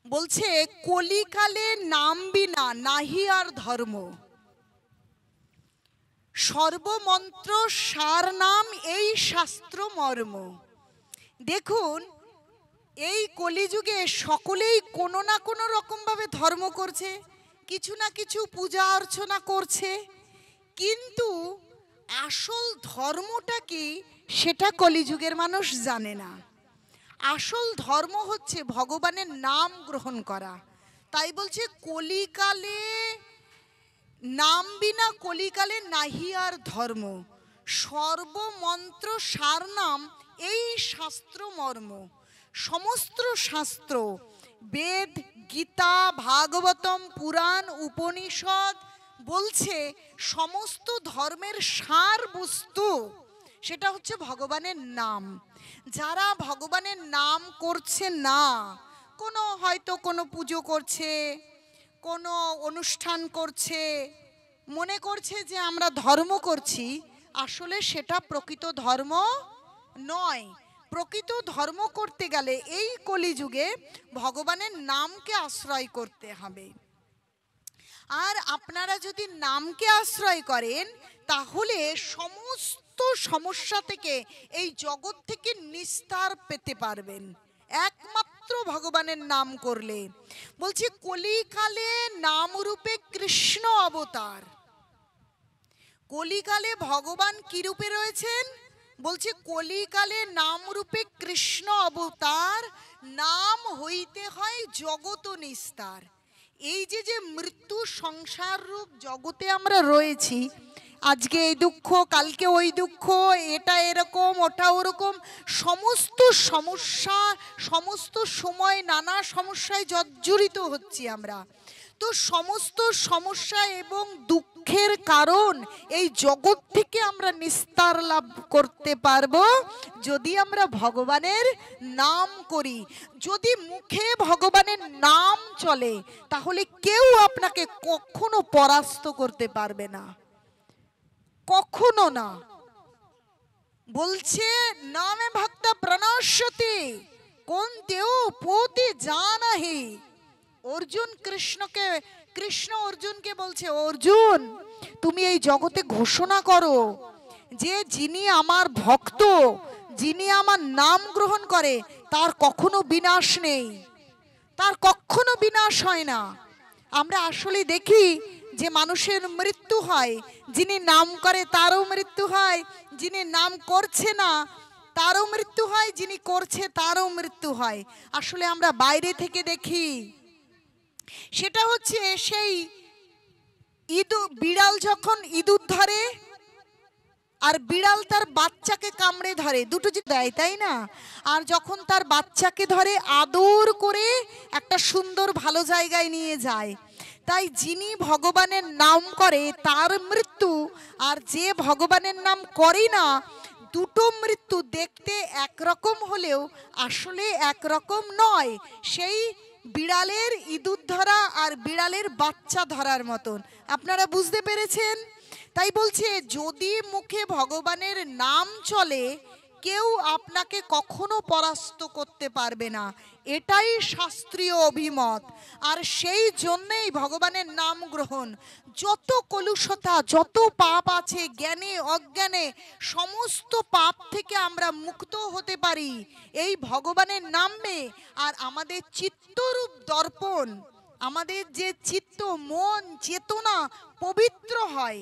বলছে কলিকালে নাম বিনা নাহি আর ধর্ম, সর্বমন্ত্র সার নাম এই শাস্ত্র মর্ম। দেখুন, এই কলিযুগে সকলেই কোনো না কোনো রকমভাবে ধর্ম করছে, কিছু না কিছু পূজা অর্চনা করছে, কিন্তু আসল ধর্মটা কি সেটা কলিযুগের মানুষ জানে না। আসল ধর্ম হচ্ছে ভগবানের নাম গ্রহণ করা। তাই বলছে কলিকালে নাম বিনা কলিকালে নাহি আর ধর্ম, সর্বমন্ত্র সার নাম এই শাস্ত্র মর্ম। সমস্ত শাস্ত্র, বেদ, গীতা, ভাগবতম, পুরাণ, উপনিষদ বলছে সমস্ত ধর্মের সার বস্তু সেটা হচ্ছে ভগবানের নাম। যারা ভগবানের নাম করছে না, কোনো হয়তো কোনো পুজো করছে, কোনো অনুষ্ঠান করছে, মনে করছে যে আমরা ধর্ম করছি, আসলে সেটা প্রকৃত ধর্ম নয়। প্রকৃত ধর্ম করতে গেলে এই কলিযুগে ভগবানের নামকে আশ্রয় করতে হবে। আর আপনারা যদি নামকে আশ্রয় করেন তাহলে সমস্ত সমস্যা থেকে, এই জগৎ থেকে নিস্তার পেতে পারবেন একমাত্র ভগবানের নাম করলে। বলছি কলিকালে নাম রূপে কৃষ্ণ অবতার। কলিকালে ভগবান কি রূপে রয়েছেন? বলছে কলিকালে নাম রূপে কৃষ্ণ অবতার, নাম হইতে হয় জগৎ নিস্তার। এই যে মৃত্যু সংসার রূপ জগতে আমরা রয়েছি, আজকে এই দুঃখ, কালকে ওই দুঃখ, এটা এরকম ওটা ওরকম, সমস্ত সমস্যা, সমস্ত সময় নানা সমস্যায় জর্জরিত হচ্ছি আমরা। তো সমস্ত সমস্যা এবং দুঃখের কারণ এই জগৎ থেকে আমরা নিস্তার লাভ করতে পারবো যদি আমরা ভগবানের নাম করি। যদি মুখে ভগবানের নাম চলে তাহলে কেউ আপনাকে কখনো পরাস্ত করতে পারবে না, কখনো না। বলছে নামে ভক্ত প্রণশ্যতি কোন্তেও পোতি জানাহি। অর্জুন কৃষ্ণ অর্জুনকে বলছে, অর্জুন তুমি এই জগতে ঘোষণা করো যে যিনি আমার ভক্ত, যিনি আমার নাম গ্রহণ করে তার কখনো বিনাশ নেই, তার কখনো বিনাশ হয় না। আমরা আসলে দেখি যে মানুষের মৃত্যু হয়, যিনি নাম করে তারও মৃত্যু হয়, যিনি নাম করছে না তারও মৃত্যু হয়, যিনি করছে তারও মৃত্যু হয়। আসলে আমরা বাইরে থেকে দেখি। সেটা হচ্ছে সেই বিড়াল যখন ইঁদুর ধরে আর বিড়াল তার বাচ্চাকে কামড়ে ধরে, দুটো যে দেয়, তাই না? আর যখন তার বাচ্চাকে ধরে আদর করে একটা সুন্দর ভালো জায়গায় নিয়ে যায়। তাই যিনি ভগবানের নাম করে তার মৃত্যু, আর যে ভগবানের নাম করে না, দুটো মৃত্যু দেখতে একরকম হলেও আসলে একরকম নয়। সেই বিড়ালের ইঁদুর ধরা আর বিড়ালের বাচ্চা ধরার মতন। আপনারা বুঝতে পেরেছেন? তাই বলছে যদি মুখে ভগবানের নাম চলে কেউ আপনাকে কখনো পরাস্ত করতে পারবে না, এটাই শাস্ত্রীয় অভিমত। আর সেই জন্যেই ভগবানের নাম গ্রহণ। যত কলুষতা, যত পাপ আছে জ্ঞানে অজ্ঞানে, সমস্ত পাপ থেকে আমরা মুক্ত হতে পারি এই ভগবানের নামে। আর আমাদের চিত্তরূপ দর্পণ, আমাদের যে চিত্ত, মন, চেতনা পবিত্র হয়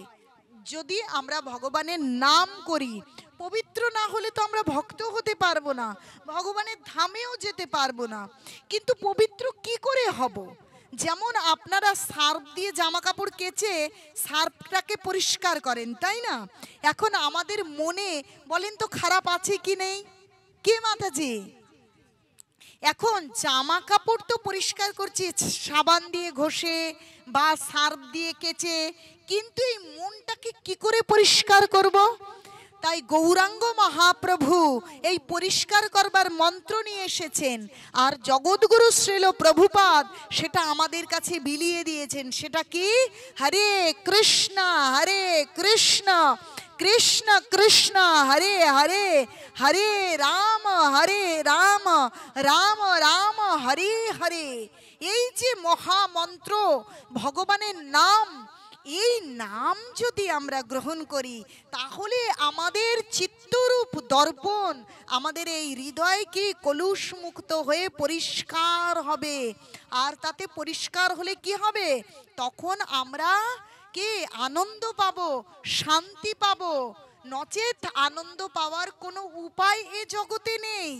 যদি আমরা ভগবানের নাম করি। পবিত্র না হলে তো আমরা ভক্ত হতে পারবো না, ভগবানের ধামেও যেতে পারবো না। কিন্তু পবিত্র কি করে হব? যেমন আপনারা সার্ফ দিয়ে জামা কাপড় কেচে সার্ফটাকে পরিষ্কার করেন, তাই না? এখন আমাদের মনে বলেন তো খারাপ আছে কি নেই? কে মাতাজি? এখন জামা কাপড় তো পরিষ্কার করছি সাবান দিয়ে ঘষে বা সার্ফ দিয়ে কেচে, কিন্তু এই মনটাকে কি করে পরিষ্কার করব? তাই গৌরাঙ্গ মহাপ্রভু এই পরিষ্কার করবার মন্ত্র নিয়ে এসেছেন, আর জগৎগুরু শ্রীল প্রভুপাদ সেটা আমাদের কাছে বিলিয়ে দিয়েছেন। সেটা কি? হরে কৃষ্ণ কৃষ্ণ কৃষ্ণ হরে হরে হরে রাম রাম রাম হরে হরে। এই যে মহামন্ত্র ভগবানের নাম, এই নাম যদি আমরা গ্রহণ করি তাহলে আমাদের চিত্তরূপ দর্পণ, আমাদের এই হৃদয় কি কলুষ মুক্ত হয়ে পরিষ্কার হবে। আর তাতে পরিষ্কার হলে কি হবে, তখন আমরা কি আনন্দ পাবো, শান্তি পাবো। নচেত আনন্দ পাওয়ার কোনো উপায় এ জগতে নেই।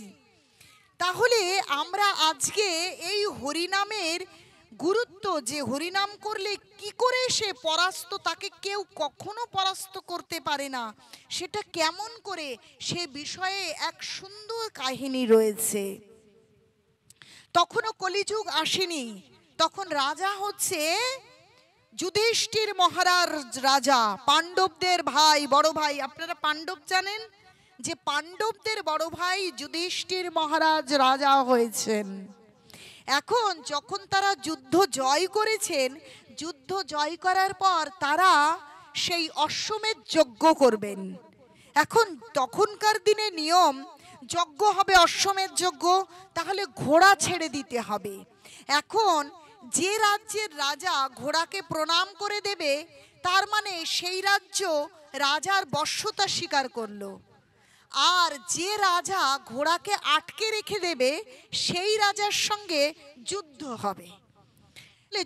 তাহলে আমরা আজকে এই হরিনামের গুরুত্ব, যে হরিনাম করলে কি করে সে পরাস্ত, তাকে কেউ কখনো পরাস্ত করতে পারে না, সেটা কেমন করে, সে বিষয়ে এক সুন্দর কাহিনী রয়েছে। তখনও কলিযুগ আসেনি, তখন রাজা হচ্ছে যুধিষ্ঠির মহারাজ রাজা, পাণ্ডবদের ভাই, বড় ভাই। আপনারা পাণ্ডব জানেন যে পাণ্ডবদের বড় ভাই যুধিষ্ঠির মহারাজ রাজা হয়েছেন। এখন যখন তারা যুদ্ধ জয় করেছেন, যুদ্ধ জয় করার পর তারা সেই অশ্বমেধ যজ্ঞ করবেন। এখন তখনকার দিনে নিয়ম, যজ্ঞ হবে অশ্বমেধ যজ্ঞ, তাহলে ঘোড়া ছেড়ে দিতে হবে। এখন যে রাজ্যের রাজা ঘোড়াকে প্রণাম করে দেবে, তার মানে সেই রাজ্য রাজার বশ্যতা স্বীকার করলো। আর যে রাজা ঘোড়াকে আটকে রেখে দেবে, সেই রাজার সঙ্গে যুদ্ধ হবে।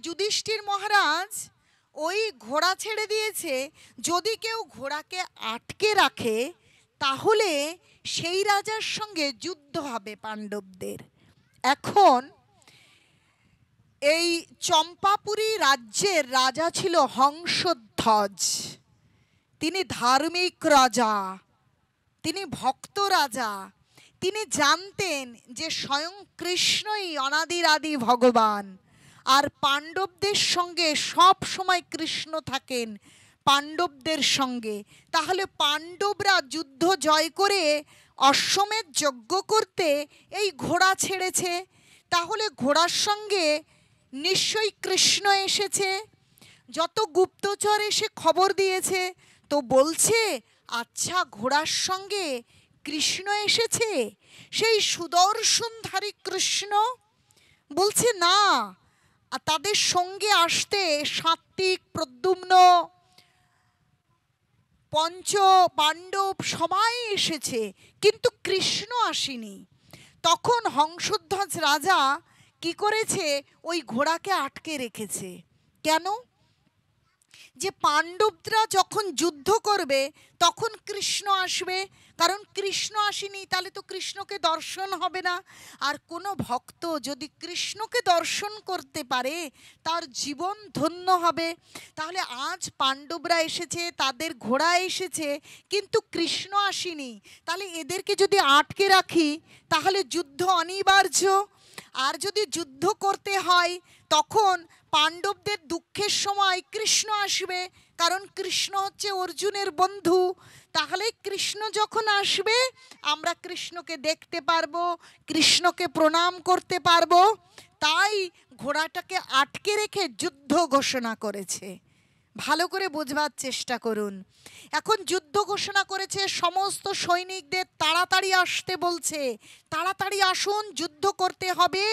যুধিষ্ঠির মহারাজ ওই ঘোড়া ছেড়ে দিয়েছে, যদি কেউ ঘোড়াকে আটকে রাখে তাহলে সেই রাজার সঙ্গে যুদ্ধ হবে পাণ্ডবদের। এখন এই চম্পাপুরী রাজ্যের রাজা ছিল হংসধ্বজ। তিনি ধার্মিক রাজা, তিনি ভক্ত রাজা। তিনি জানতেন যে স্বয়ং কৃষ্ণই অনাদির আদি ভগবান, আর পাণ্ডবদের সঙ্গে সব সময় কৃষ্ণ থাকেন পাণ্ডবদের সঙ্গে। তাহলে পাণ্ডবরা যুদ্ধ জয় করে অশ্বমেধ যজ্ঞ করতে এই ঘোড়া ছেড়েছে, তাহলে ঘোড়ার সঙ্গে নিশ্চয়ই কৃষ্ণ এসেছে। যত গুপ্তচর এসে খবর দিয়েছে, তো বলছে আচ্ছা ঘোড়ার সঙ্গে কৃষ্ণ এসেছে, সেই সুদর্শনধারী কৃষ্ণ। বলছে না, তাদের সঙ্গে আসতে সাত্বিক, প্রদ্যুম্ন, পঞ্চ পাণ্ডব সবাই এসেছে, কিন্তু কৃষ্ণ আসেনি। তখন হংসধ্বজ রাজা কি করেছে, ওই ঘোড়াকে আটকে রেখেছে। কেন? যে পাণ্ডবরা যখন যুদ্ধ করবে তখন কৃষ্ণ আসবে, কারণ কৃষ্ণ আসেনি তাহলে তো কৃষ্ণকে দর্শন হবে না। আর কোনো ভক্ত যদি কৃষ্ণকে দর্শন করতে পারে তার জীবন ধন্য হবে। তাহলে আজ পাণ্ডবরা এসেছে, তাদের ঘোড়া এসেছে, কিন্তু কৃষ্ণ আসেনি, তাহলে এদেরকে যদি আটকে রাখি তাহলে যুদ্ধ অনিবার্য। আর যদি যুদ্ধ করতে হয় তখন পাণ্ডবদের দুঃখের সময় কৃষ্ণ আসবে, কারণ কৃষ্ণ হচ্ছে অর্জুনের বন্ধু। তাহলে কৃষ্ণ যখন আসবে আমরা কৃষ্ণকে দেখতে পারবো, কৃষ্ণকে প্রণাম করতে পারবো। তাই ঘোড়াটাকে আটকে রেখে যুদ্ধ ঘোষণা করেছে। ভালো করে বোঝবার চেষ্টা করুন। এখন যুদ্ধ ঘোষণা করেছে, সমস্ত সৈনিকদের তাড়াতাড়ি আসতে বলছে, তাড়াতাড়ি আসুন, যুদ্ধ করতে হবে।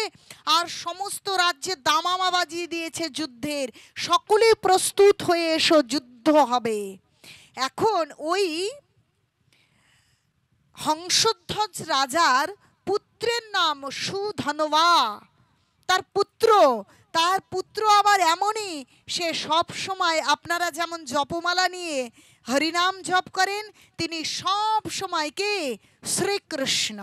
আর সমস্ত রাজ্যে দামামা বাজিয়ে দিয়েছে যুদ্ধের, সকলে প্রস্তুত হয়ে এসো, যুদ্ধ হবে। এখন ওই হংসধ্বজ রাজার পুত্রের নাম সুধনবা, তার পুত্র আবার এমনই, সে সব সময়, আপনারা যেমন জপমালা নিয়ে হরিনাম জপ করেন, তিনি সব সময় কে শ্রীকৃষ্ণ,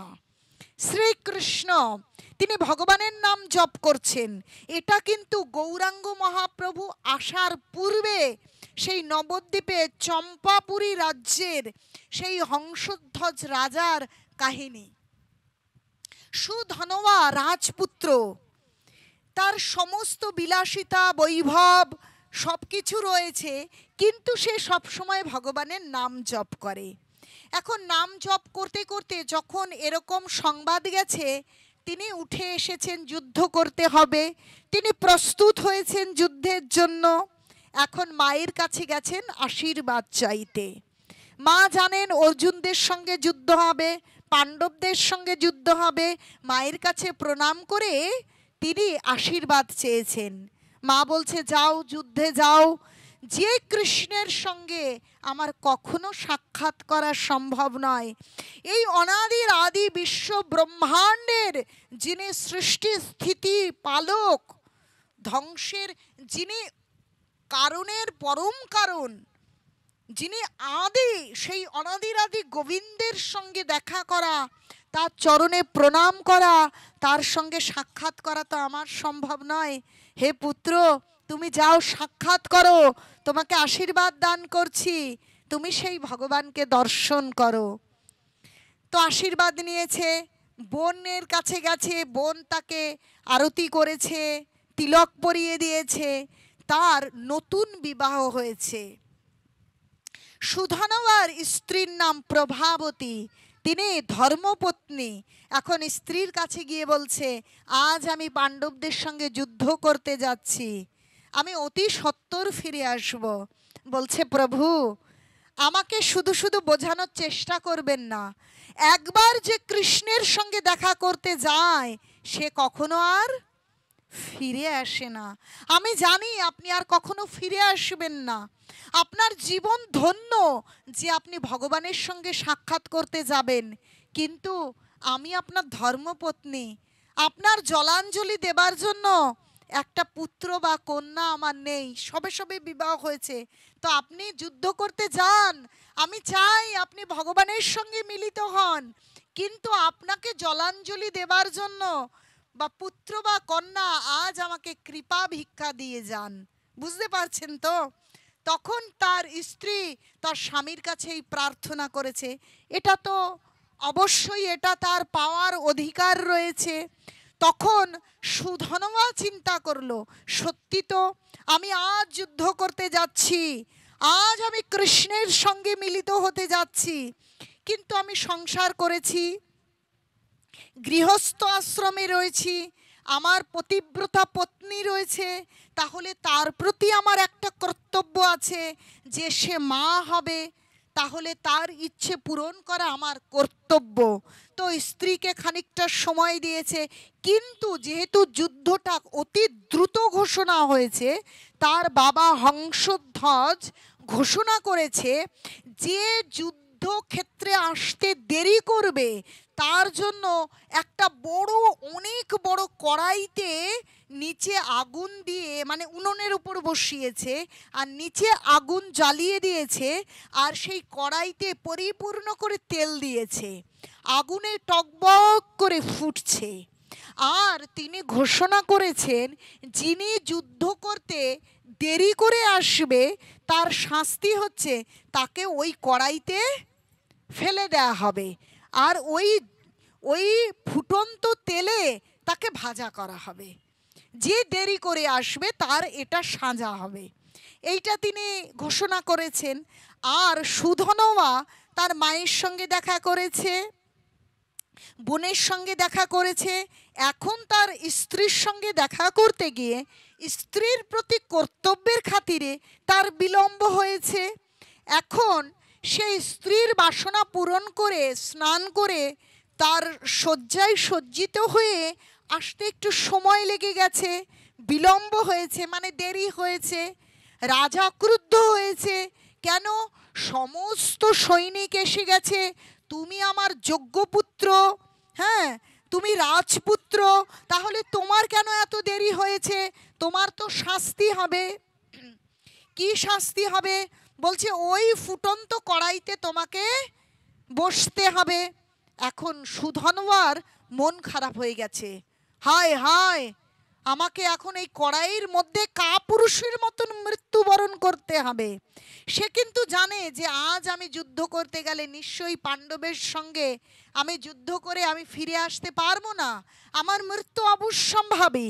তিনি ভগবানের নাম জপ করছেন। এটা কিন্তু গৌরাঙ্গ মহাপ্রভু আসার পূর্বে সেই নবদ্বীপে চম্পাপুরী রাজ্যের সেই হংসধ্বজ রাজার কাহিনী। সুধনবা রাজপুত্র, তার সমস্ত বিলাসিতা, বৈভব সবকিছু রয়েছে, কিন্তু সে সবসময় ভগবানের নাম জপ করে। এখন নাম জপ করতে করতে যখন এরকম সংবাদ গেছে, তিনি উঠে এসেছেন, যুদ্ধ করতে হবে, তিনি প্রস্তুত হয়েছেন যুদ্ধের জন্য। এখন মায়ের কাছে গেছেন আশীর্বাদ চাইতে। মা জানেন অর্জুনদের সঙ্গে যুদ্ধ হবে, পাণ্ডবদের সঙ্গে যুদ্ধ হবে। মায়ের কাছে প্রণাম করে তিনি আশীর্বাদ চেয়েছেন। মা বলছে যাও, যুদ্ধে যাও। যে কৃষ্ণের সঙ্গে আমার কখনো সাক্ষাৎ করা সম্ভব নয়, এই অনাদির আদি বিশ্ব ব্রহ্মাণ্ডের যিনি সৃষ্টি স্থিতি পালক, ধ্বংসের যিনি কারণের পরম কারণ, যিনি আদি, সেই অনাদির আদি গোবিন্দের সঙ্গে দেখা করা, তার চরণে প্রণাম করা, তার সঙ্গে সাক্ষাৎ করা তো আমার সম্ভব নয়। হে পুত্র, তুমি যাও, সাক্ষাৎ করো, তোমাকে আশীর্বাদ দান করছি, তুমি সেই ভগবানকে দর্শন করো। তো আশীর্বাদ নিয়েছে, বোনের কাছে গেছে, বোন তাকে আরতি করেছে, তিলক পরিয়ে দিয়েছে, তার নতুন বিবাহ হয়েছে। সুধনবার স্ত্রীর নাম প্রভাবতী, তিনি ধর্মপত্নী। এখন স্ত্রীর কাছে গিয়ে বলছে, আজ আমি পাণ্ডবদের সঙ্গে যুদ্ধ করতে যাচ্ছি, আমি অতি সত্বর ফিরে আসব। বলছে প্রভু, আমাকে শুধু শুধু বোঝানোর চেষ্টা করবেন না, একবার যে কৃষ্ণের সঙ্গে দেখা করতে যায় সে কখনো আর ফিরে আসে না। আমি জানি আপনি আর কখনো ফিরে আসবেন না, আপনার জীবন ধন্য যে আপনি ভগবানের সঙ্গে সাক্ষাৎ করতে যাবেন, কিন্তু আমি আপনার ধর্মপত্নী, আপনার জলাঞ্জলি দেবার জন্য একটা পুত্র বা কন্যা আমার নেই, সবে সবে বিবাহ হয়েছে। তো আপনি যুদ্ধ করতে যান, আমি চাই আপনি ভগবানের সঙ্গে মিলিত হন, কিন্তু আপনাকে জলাঞ্জলি দেবার জন্য বা পুত্র বা কন্যা আজ আমাকে কৃপা ভিক্ষা দিয়ে যান। বুঝতে পারছেন তো? তখন তার স্ত্রী তার স্বামীর কাছেই প্রার্থনা করেছে। এটা তো অবশ্যই, এটা তার পাওয়ার অধিকার রয়েছে। তখন সুধনবা চিন্তা করলো, সত্যি তো, আমি আজ যুদ্ধ করতে যাচ্ছি, আজ আমি কৃষ্ণের সঙ্গে মিলিত হতে যাচ্ছি, কিন্তু আমি সংসার করেছি, গৃহস্থ আশ্রমে রয়েছি, আমার পতিব্রতা পত্নী রয়েছে, তাহলে তার প্রতি আমার একটা কর্তব্য আছে যে সে মা হবে, তাহলে তার ইচ্ছে পূরণ করা আমার কর্তব্য। তো স্ত্রীকে খানিকটা সময় দিয়েছে, কিন্তু যেহেতু যুদ্ধটা অতি দ্রুত ঘোষণা হয়েছে, তার বাবা হংসধ্বজ ঘোষণা করেছে যে যুদ্ধক্ষেত্রে আসতে দেরি করবে তার জন্য একটা বড়, অনেক বড় কড়াইতে নিচে আগুন দিয়ে, মানে উনুনের উপর বসিয়েছে আর নিচে আগুন জ্বালিয়ে দিয়েছে, আর সেই কড়াইতে পরিপূর্ণ করে তেল দিয়েছে, আগুনে টকবক করে ফুটছে। আর তিনি ঘোষণা করেছেন যিনি যুদ্ধ করতে দেরি করে আসবে তার শাস্তি হচ্ছে তাকে ওই কড়াইতে ফেলে দেওয়া হবে, আর ওই ফুটন্ত তেলে তাকে ভাজা করা হবে। যে দেরি করে আসবে তার এটা সাজা হবে, এইটা তিনি ঘোষণা করেছেন। আর সুধনবা তার মায়ের সঙ্গে দেখা করেছে, বোনের সঙ্গে দেখা করেছে, এখন তার স্ত্রীর সঙ্গে দেখা করতে গিয়ে স্ত্রীর প্রতি কর্তব্যের খাতিরে তার বিলম্ব হয়েছে। এখন সেই স্ত্রীর বাসনা পূরণ করে স্নান করে তার শয্যায় সজ্জিত হয়ে আসতে একটু সময় লেগে গেছে, বিলম্ব হয়েছে, মানে দেরি হয়েছে। রাজা ক্রুদ্ধ হয়েছে, কেন? সমস্ত সৈনিক এসে গেছে, তুমি আমার যোগ্য পুত্র, হ্যাঁ তুমি রাজপুত্র, তাহলে তোমার কেন এত দেরি হয়েছে? তোমার তো শাস্তি হবে। কি শাস্তি হবে? বলছে ওই ফুটন্ত কড়াইতে তোমাকে বসতে হবে। এখন সুধনবার মন খারাপ হয়ে গেছে, হায় হায়, আমাকে এখন এই কড়াইয়ের মধ্যে কাপুরুষের মতন মৃত্যুবরণ করতে হবে। সে কিন্তু জানে যে আজ আমি যুদ্ধ করতে গেলে নিশ্চয়ই পাণ্ডবের সঙ্গে আমি যুদ্ধ করে আমি ফিরে আসতে পারবো না, আমার মৃত্যু অবশ্যম্ভাবী।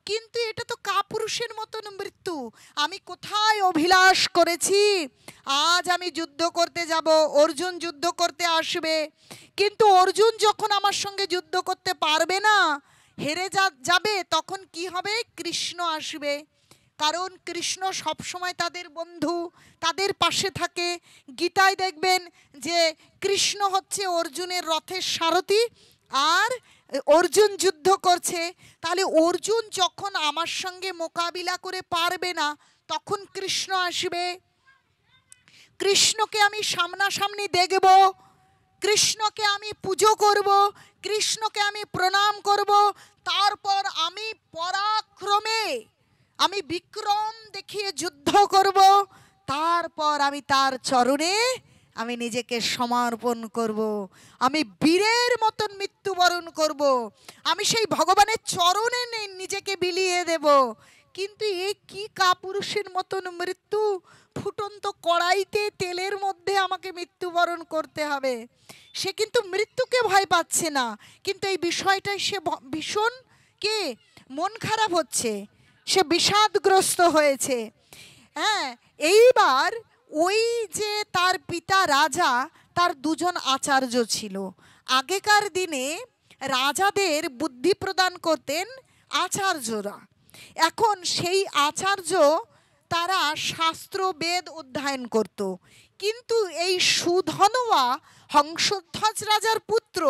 কিন্তু এটা তো কাপুরুষের মতন মৃত্যু, আমি কোথায় অভিলাষ করেছি আজ আমি যুদ্ধ করতে যাব, অর্জুন যুদ্ধ করতে আসবে, কিন্তু অর্জুন যখন আমার সঙ্গে যুদ্ধ করতে পারবে না, হেরে যাবে, তখন কি হবে? কৃষ্ণ আসবে, কারণ কৃষ্ণ সবসময় তাদের বন্ধু, তাদের পাশে থাকে। গীতায় দেখবেন যে কৃষ্ণ হচ্ছে অর্জুনের রথের সারথি, আর অর্জুন যুদ্ধ করছে। তাহলে অর্জুন যখন আমার সঙ্গে মোকাবিলা করে পারবে না, তখন কৃষ্ণ আসবে, কৃষ্ণকে আমি সামনাসামনি দেখব, কৃষ্ণকে আমি পুজো করব, কৃষ্ণকে আমি প্রণাম করব, তারপর আমি পরাক্রমে আমি বিক্রম দেখিয়ে যুদ্ধ করব, তারপর আমি তার চরণে আমি নিজেকে সমর্পণ করব, আমি বীরের মতন মৃত্যুবরণ করব, আমি সেই ভগবানের চরণে নিজেকে বিলিয়ে দেব। কিন্তু এ কি কাপুরুষের মতন মৃত্যু, ফুটন্ত কড়াইতে তেলের মধ্যে আমাকে মৃত্যুবরণ করতে হবে। সে কিন্তু মৃত্যুকে ভয় পাচ্ছে না, কিন্তু এই বিষয়টাই সে ভীষণ কে মন খারাপ হচ্ছে, সে বিষাদগ্রস্ত হয়েছে। হ্যাঁ, এইবার ওই যে তার পিতা রাজা, তার দুজন আচার্য ছিল। আগেকার দিনে রাজাদের বুদ্ধি প্রদান করতেন আচার্যরা। এখন সেই আচার্য তারা শাস্ত্র বেদ অধ্যয়ন করত, কিন্তু এই সুধনওয়া হংসধ্বজ রাজার পুত্র,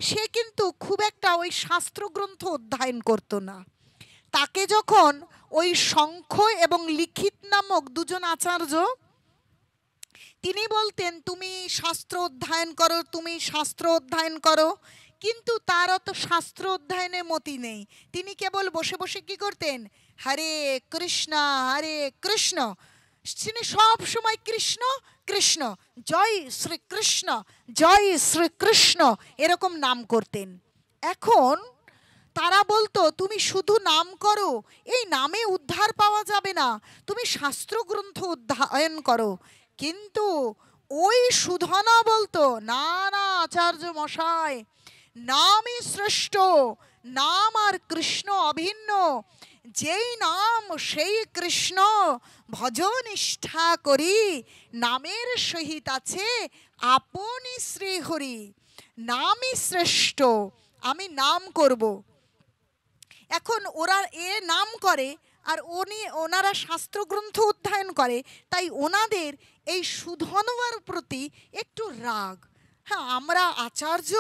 সে কিন্তু খুব একটা ওই শাস্ত্রগ্রন্থ অধ্যয়ন করতো না। তাকে যখন ওই শঙ্খ এবং লিখিত নামক দুজন আচার্য, তিনি বলতেন তুমি শাস্ত্র অধ্যয়ন করো, তুমি শাস্ত্র অধ্যয়ন করো, কিন্তু তার অত শাস্ত্র অধ্যয়নে মতি নেই। তিনি কেবল বসে বসে কি করতেন, হরে কৃষ্ণ হরে কৃষ্ণ, তিনি সব সময় কৃষ্ণ কৃষ্ণ, জয় শ্রীকৃষ্ণ জয় শ্রীকৃষ্ণ এরকম নাম করতেন। এখন তারা বলতো তুমি শুধু নাম করো, এই নামে উদ্ধার পাওয়া যাবে না, তুমি শাস্ত্রগ্রন্থ অধ্যয়ন করো। কিন্তু ওই সুধনা বলতো না না আচার্য মশাই, নামই শ্রেষ্ঠ, নাম আর কৃষ্ণ অভিন্ন, যেই নাম সেই কৃষ্ণ, ভজ নিষ্ঠা করি, নামের সহিত আছে আপনি শ্রীহরি, নামই শ্রেষ্ঠ, আমি নাম করব। এখন ওরা এ নাম করে আর ওনারা শাস্ত্রগ্রন্থ অধ্যয়ন করে, তাই ওনাদের এই সুধনওয়ার প্রতি একটু রাগ। হ্যাঁ, আমরা আচার্য,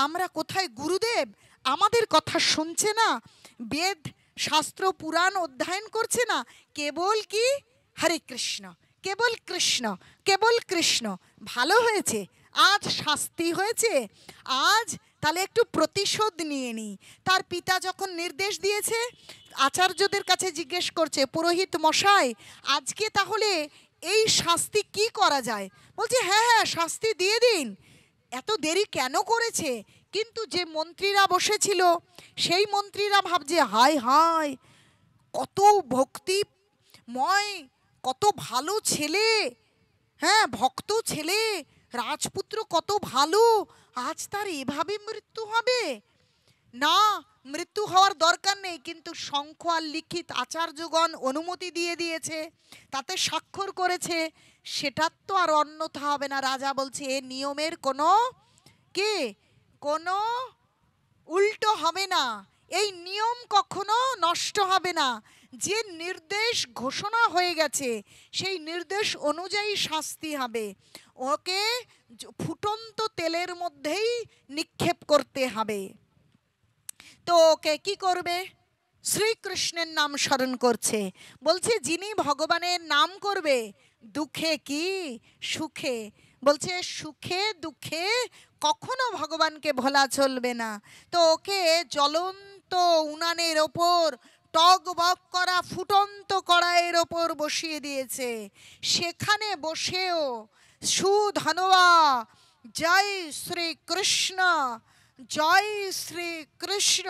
আমরা কোথায় গুরুদেব, আমাদের কথা শুনছে না, বেদ শাস্ত্র পুরাণ অধ্যয়ন করছে না, কেবল কি হরে কৃষ্ণ, কেবল কৃষ্ণ, কেবল কৃষ্ণ। ভালো হয়েছে, আজ শাস্তি হয়েছে, আজ তাহলে একটু প্রতিশোধ নিয়ে নিই। তার পিতা যখন নির্দেশ দিয়েছে, আচার্যদের কাছে জিজ্ঞেস করছে, পুরোহিত মশাই আজকে তাহলে এই শাস্তি কি করা যায়? বলছে হ্যাঁ হ্যাঁ শাস্তি দিয়ে দিন, এত দেরি কেন করেছে? কিন্তু যে মন্ত্রীরা বসেছিল সেই মন্ত্রীরা ভাবছে হায় হায়, কত ভক্তিময়, কত ভালো ছেলে, হ্যাঁ ভক্ত ছেলে, রাজপুত্র কত ভালো, আজ তার এভাবে মৃত্যু হবে? না, মৃত্যু হওয়ার দরকার নেই, কিন্তু শঙ্খ আর লিখিত আচার্যগণ অনুমতি দিয়ে দিয়েছে, তাতে স্বাক্ষর করেছে, সেটার তো আর অন্যথা হবে না। রাজা বলছে এ নিয়মের কোনো কি কোনো উল্টো হবে না, এই নিয়ম কখনো নষ্ট হবে না, যে নির্দেশ ঘোষণা হয়ে গেছে সেই নির্দেশ অনুযায়ী শাস্তি হবে, ওকে ফুটন্ত তেলের মধ্যেই নিক্ষেপ করতে হবে। তো ওকে কি করবে? শ্রীকৃষ্ণের নাম স্মরণ করছে, বলছে যিনি ভগবানের নাম করবে দুঃখে কি সুখে, বলছে সুখে দুঃখে কখনো ভগবানকে ভোলা চলবে না। তো ওকে জ্বলন্ত উনানের ওপর, টক বক করা ফুটন্ত কড়াইয়ের ওপর বসিয়ে দিয়েছে, সেখানে বসেও সুধনওয়া জয় শ্রীকৃষ্ণ জয় শ্রীকৃষ্ণ,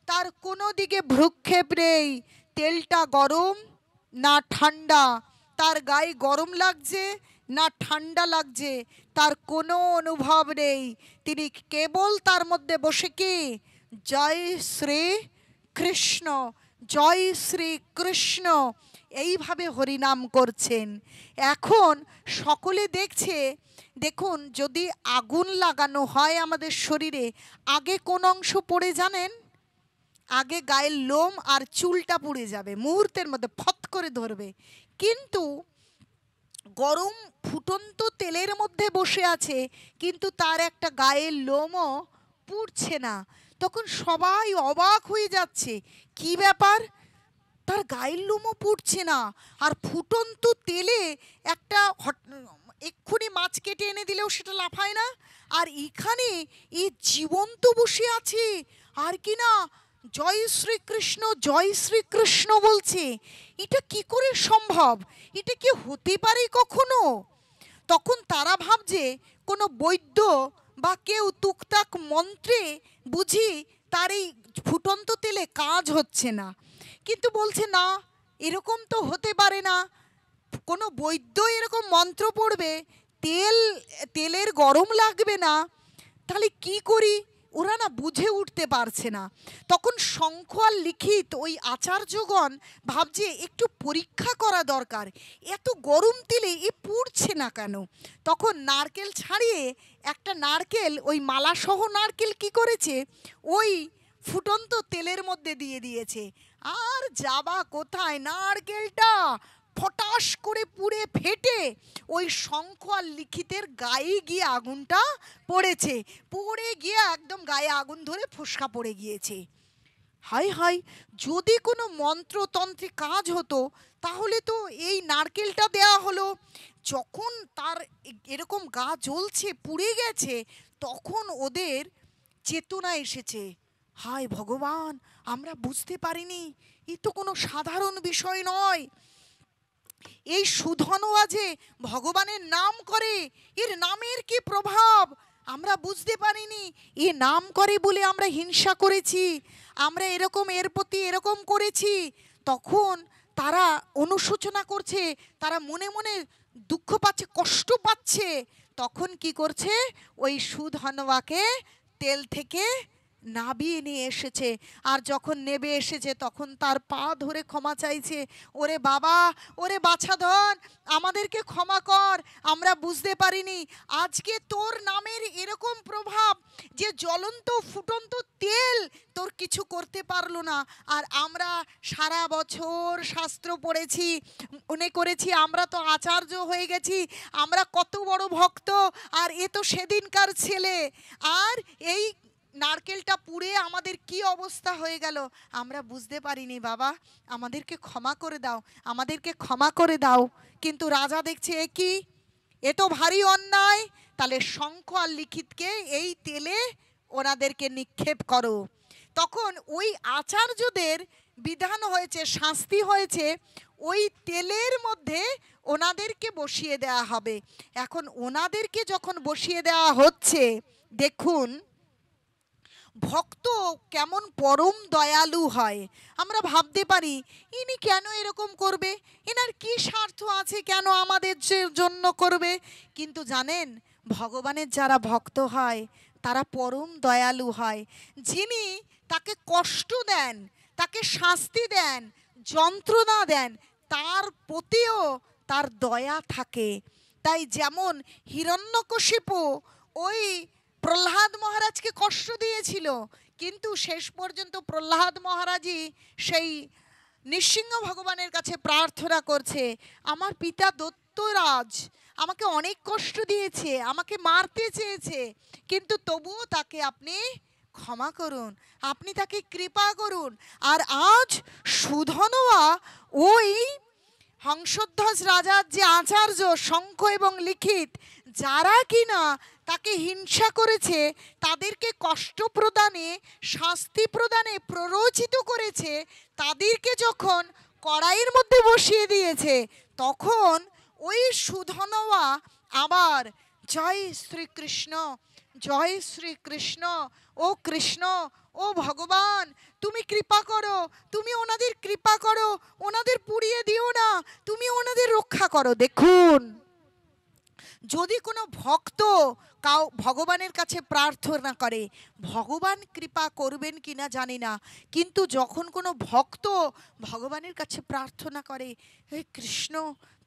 তার কোনো দিকে ভ্রুক্ষেপ নেই, তেলটা গরম না ঠান্ডা, তার গায়ে গরম লাগছে না ঠান্ডা লাগছে, তার কোনো অনুভব নেই, তিনি কেবল তার মধ্যে বসে কি জয় শ্রী কৃষ্ণ জয় শ্রী কৃষ্ণ এইভাবে হরিনাম করছেন। এখন সকলে দেখছে, দেখুন যদি আগুন লাগানো হয় আমাদের শরীরে, আগে কোন অংশ পড়ে জানেন? আগে গায়ের লোম আর চুলটা পুড়ে যাবে, মুহূর্তের মধ্যে ফত করে ধরবে। কিন্তু গরম ফুটন্ত তেলের মধ্যে বসে আছে, কিন্তু তার একটা গায়ের লোমও পুড়ছে না। তখন সবাই অবাক হয়ে যাচ্ছে, কি ব্যাপার, তার গায়ের লোমও পুড়ছে না, আর ফুটন্ত তেলে একটা এক্ষুনি মাছ কেটে এনে দিলেও সেটা লাফায় না, আর এখানে এই জীবন্ত বসে আছে আর কি না জয় শ্রীকৃষ্ণ বলছে। এটা কি করে সম্ভব, এটা কি হতে পারে কখনো? তখন তারা ভাবছে কোনো বৈদ্য বা কেউ টুকটাক মন্ত্রে বুঝি তার এই ফুটন্ত তেলে কাজ হচ্ছে না। কিন্তু বলছে না, এরকম তো হতে পারে না, কোনো বৈদ্য এরকম মন্ত্র পড়বে, তেলের গরম লাগবে না, তাহলে কি করি? ওরা না বুঝে উঠতে পারছে না। তখন শঙ্খ আর লিখিত ওই আচার্যগণ ভাবছে একটু পরীক্ষা করা দরকার, এত গরম তেলে এ পুড়ছে না কেন। তখন নারকেল ছাড়িয়ে একটা নারকেল, ওই মালাসহ নারকেল কি করেছে, ওই ফুটন্ত তেলের মধ্যে দিয়ে দিয়েছে। আর যাবা কোথায়, নারকেলটা ফটাস করে পুড়ে ফেটে ওই শঙ্খ আর লিখিতের গায়ে গিয়ে আগুনটা পড়েছে, পড়ে গিয়ে একদম গায়ে আগুন ধরে ফোসকা পড়ে গিয়েছে। হাই হাই, যদি কোনো মন্ত্রতন্ত্রে কাজ হতো তাহলে তো এই নারকেলটা দেয়া হলো। যখন তার এরকম গা জ্বলছে, পুড়ে গেছে, তখন ওদের চেতনা এসেছে, হায় ভগবান, আমরা বুঝতে পারিনি, এ তো কোনো সাধারণ বিষয় নয়। এই সুধনওয়া যে ভগবানের নাম করে, এর নামের কি প্রভাব আমরা বুঝতে পারিনি। এ নাম করে বলে আমরা হিংসা করেছি, আমরা এরকম এর প্রতি এরকম করেছি। তখন তারা অনুশোচনা করছে, তারা মনে মনে দুঃখ পাচ্ছে, কষ্ট পাচ্ছে। তখন কি করছে, ওই সুধনওয়াকে তেল থেকে নাবিয়ে নিয়ে এসেছে, আর যখন নেবে এসেছে তখন তার পা ধরে ক্ষমা চাইছে, ওরে বাবা, ওরে বাছাধন, আমাদেরকে ক্ষমা কর, আমরা বুঝতে পারিনি। আজকে তোর নামের এরকম প্রভাব যে জ্বলন্ত ফুটন্ত তেল তোর কিছু করতে পারলো না, আর আমরা সারা বছর শাস্ত্র পড়েছি, মনে করেছি আমরা তো আচার্য হয়ে গেছি, আমরা কত বড় ভক্ত, আর এ তো সেদিনকার ছেলে, আর এই নারকেলটা পুড়ে আমাদের কি অবস্থা হয়ে গেল, আমরা বুঝতে পারিনি বাবা, আমাদেরকে ক্ষমা করে দাও, আমাদেরকে ক্ষমা করে দাও। কিন্তু রাজা দেখছে এ কি, এ তো ভারী অন্যায়, তাহলে শঙ্খ আর লিখিতকে এই তেলে ওনাদেরকে নিক্ষেপ করো। তখন ওই আচার্যদের বিধান হয়েছে, শাস্তি হয়েছে, ওই তেলের মধ্যে ওনাদেরকে বসিয়ে দেওয়া হবে। এখন ওনাদেরকে যখন বসিয়ে দেওয়া হচ্ছে, দেখুন ভক্ত কেমন পরম দয়ালু হয়। আমরা ভাবতে পারি ইনি কেন এরকম করবে, এনার কি স্বার্থ আছে, কেন আমাদের জন্য করবে। কিন্তু জানেন, ভগবানের যারা ভক্ত হয় তারা পরম দয়ালু হয়। যিনি তাকে কষ্ট দেন, তাকে শাস্তি দেন, যন্ত্রণা দেন, তার প্রতিও তার দয়া থাকে। তাই যেমন হিরণ্যকশিপু ওই প্রহ্লাদ মহারাজকে কষ্ট দিয়েছিল, কিন্তু শেষ পর্যন্ত প্রহ্লাদ মহারাজই সেই নৃসিংহ ভগবানের কাছে প্রার্থনা করছে, আমার পিতা দৈত্যরাজ আমাকে অনেক কষ্ট দিয়েছে, আমাকে মারতে চেয়েছে, কিন্তু তবুও তাকে আপনি ক্ষমা করুন, আপনি তাকে কৃপা করুন। আর আজ সুধনওয়া ওই হংসধ্বজ রাজার যে আচার্য শঙ্খ এবং লিখিত, যারা কিনা তাকে হিংসা করেছে, তাদেরকে কষ্ট প্রদানে, শাস্তি প্রদানে প্ররোচিত করেছে, তাদেরকে যখন কড়াইয়ের মধ্যে বসিয়ে দিয়েছে, তখন ওই সুধনওয়া আবার জয় শ্রীকৃষ্ণ, জয় শ্রীকৃষ্ণ, ও কৃষ্ণ, ও ভগবান, তুমি কৃপা করো, তুমি ওনাদের কৃপা করো, ওনাদের পুড়িয়ে দিও না, তুমি ওনাদের রক্ষা করো। দেখুন, যদি কোনো ভক্ত ভগবানের কাছে প্রার্থনা করে, ভগবান কৃপা করবেন কিনা জানি না, কিন্তু যখন কোনো ভক্ত ভগবানের কাছে প্রার্থনা করে, হে কৃষ্ণ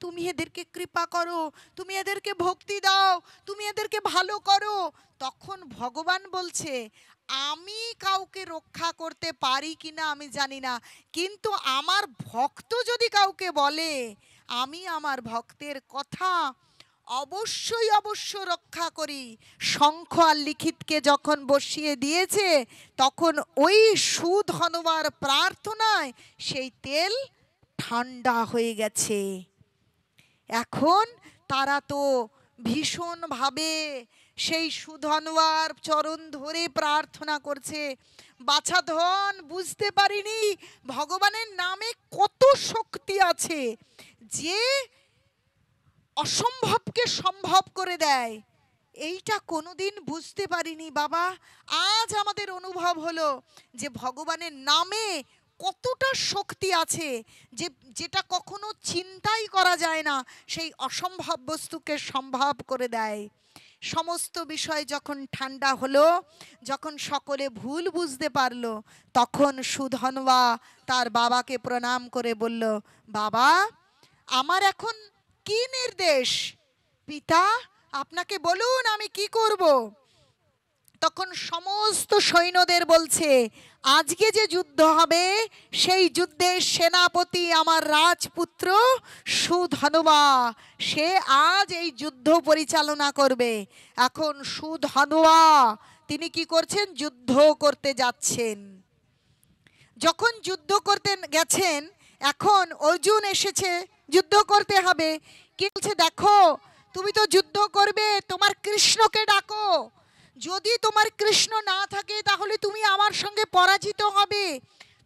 তুমি এদেরকে কৃপা করো, তুমি এদেরকে ভক্তি দাও, তুমি এদেরকে ভালো করো, তখন ভগবান বলছে আমি কাউকে রক্ষা করতে পারি কিনা আমি জানি না, কিন্তু আমার ভক্ত যদি কাউকে বলে আমি আমার ভক্তের কথা অবশ্যই রক্ষা করি। শঙ্খ আর লিখিতকে যখন বসিয়ে দিয়েছে, তখন ওই সুধনবার প্রার্থনায় সেই তেল ঠান্ডা হয়ে গেছে। এখন তারা তো ভীষণভাবে সেই সুধনবার চরণ ধরে প্রার্থনা করছে, বাছাধন বুঝতে পারিনি ভগবানের নামে কত শক্তি আছে, যে অসম্ভবকে সম্ভব করে দেয়, এইটা কোনোদিন বুঝতে পারিনি বাবা। আজ আমাদের অনুভব হলো যে ভগবানের নামে কতটা শক্তি আছে, যেটা কখনো চিন্তাই করা যায় না, সেই অসম্ভব বস্তুকে সম্ভব করে দেয়। সমস্ত বিষয় যখন ঠান্ডা হলো, যখন সকলে ভুল বুঝতে পারলো, তখন সুধনবা তার বাবাকে প্রণাম করে বলল, বাবা আমার এখন কি নির্দেশ? পিতা আপনাকে বলুন আমি কি করব? তখন সমস্ত সৈন্যদের বলছে, আজকে যে যুদ্ধ হবে সেই যুদ্ধের সেনাপতি আমার রাজপুত্র সুধনবা, সে আজ এই যুদ্ধ পরিচালনা করবে। এখন সুধনবা তিনি কি করছেন? যুদ্ধ করতে যাচ্ছেন। যখন যুদ্ধ করতে গেছেন, এখন অর্জুন এসেছে, যুদ্ধ করতে হবে। কি বলছে? দেখো তুমি তো যুদ্ধ করবে, তোমার কৃষ্ণকে ডাকো, যদি তোমার কৃষ্ণ না থাকে তাহলে তুমি আমার সঙ্গে পরাজিত হবে,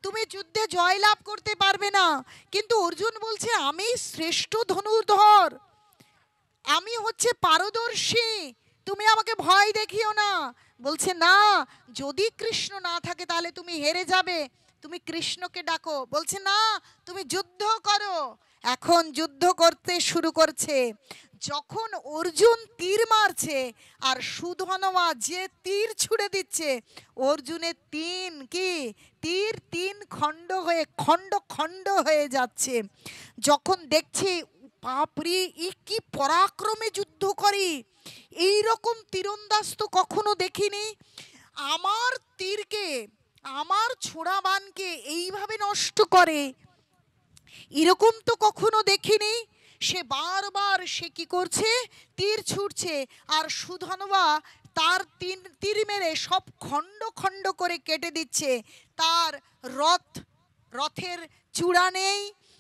তুমি যুদ্ধে জয়লাভ করতে পারবে না। কিন্তু অর্জুন বলছে আমি শ্রেষ্ঠ ধনুর্ধর, আমি হচ্ছে পারদর্শী, তুমি আমাকে ভয় দেখিও না। বলছে না, যদি কৃষ্ণ না থাকে তাহলে তুমি হেরে যাবে, তুমি কৃষ্ণকে ডাকো। বলছে না, তুমি যুদ্ধ করো। এখন যুদ্ধ করতে শুরু করছে। যখন অর্জুন তীর মারছে আর সুধনবা যে তীর ছুড়ে দিচ্ছে, অর্জুনের তীর তিন খণ্ড হয়ে খণ্ড হয়ে যাচ্ছে। যখন দেখছে বাপরে ই কি পরাক্রমে যুদ্ধ করে, এই রকম তীরন্দাজ তো কখনো দেখিনি, আমার তীরকে আমার ছোড়া বানকে এইভাবে নষ্ট করে, এরকম তো কখনো দেখিনি। সে বারবার সে কি করছে? তীর ছুটছে, আর সুধনবা তার তীর মেরে সব খণ্ড খণ্ড করে কেটে দিচ্ছে। তার রথের চূড়া নেই,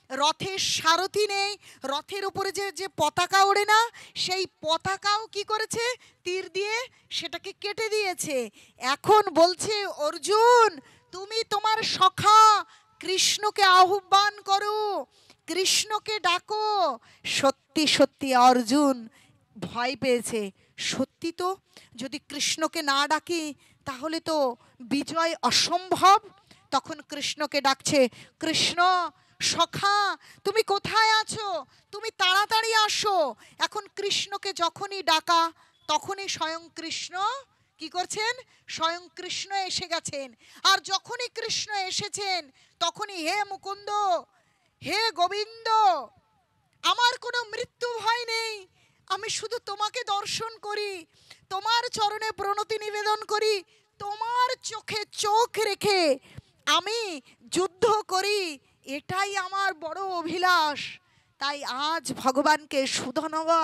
রথের সারথি নেই, রথের উপরে যে পতাকা ওড়ে না, সেই পতাকাও কি করেছে? তীর দিয়ে সেটাকে কেটে দিয়েছে। এখন বলছে অর্জুন তুমি তোমার সখা কৃষ্ণকে আহ্বান করো, কৃষ্ণকে ডাকো। সত্যি সত্যি অর্জুন ভয় পেয়েছে। সত্যি তো, যদি কৃষ্ণকে না ডাকি তাহলে তো বিজয় অসম্ভব। তখন কৃষ্ণকে ডাকছে, কৃষ্ণ সখা তুমি কোথায় আছো? তুমি তাড়াতাড়ি আসো। এখন কৃষ্ণকে যখনই ডাকা তখনই স্বয়ং কৃষ্ণ কি করছেন? স্বয়ং কৃষ্ণ এসে গেছেন। আর যখনই কৃষ্ণ এসেছেন তখনই হে মুকুন্দ, হে গোবিন্দ, আমার কোনো মৃত্যু ভয় নেই, আমি শুধু তোমাকে দর্শন করি, তোমার চরণে প্রণতি নিবেদন করি, তোমার চোখে চোখ রেখে আমি যুদ্ধ করি, এটাই আমার বড় অভিলাষ। তাই আজ ভগবানকে সুধনবা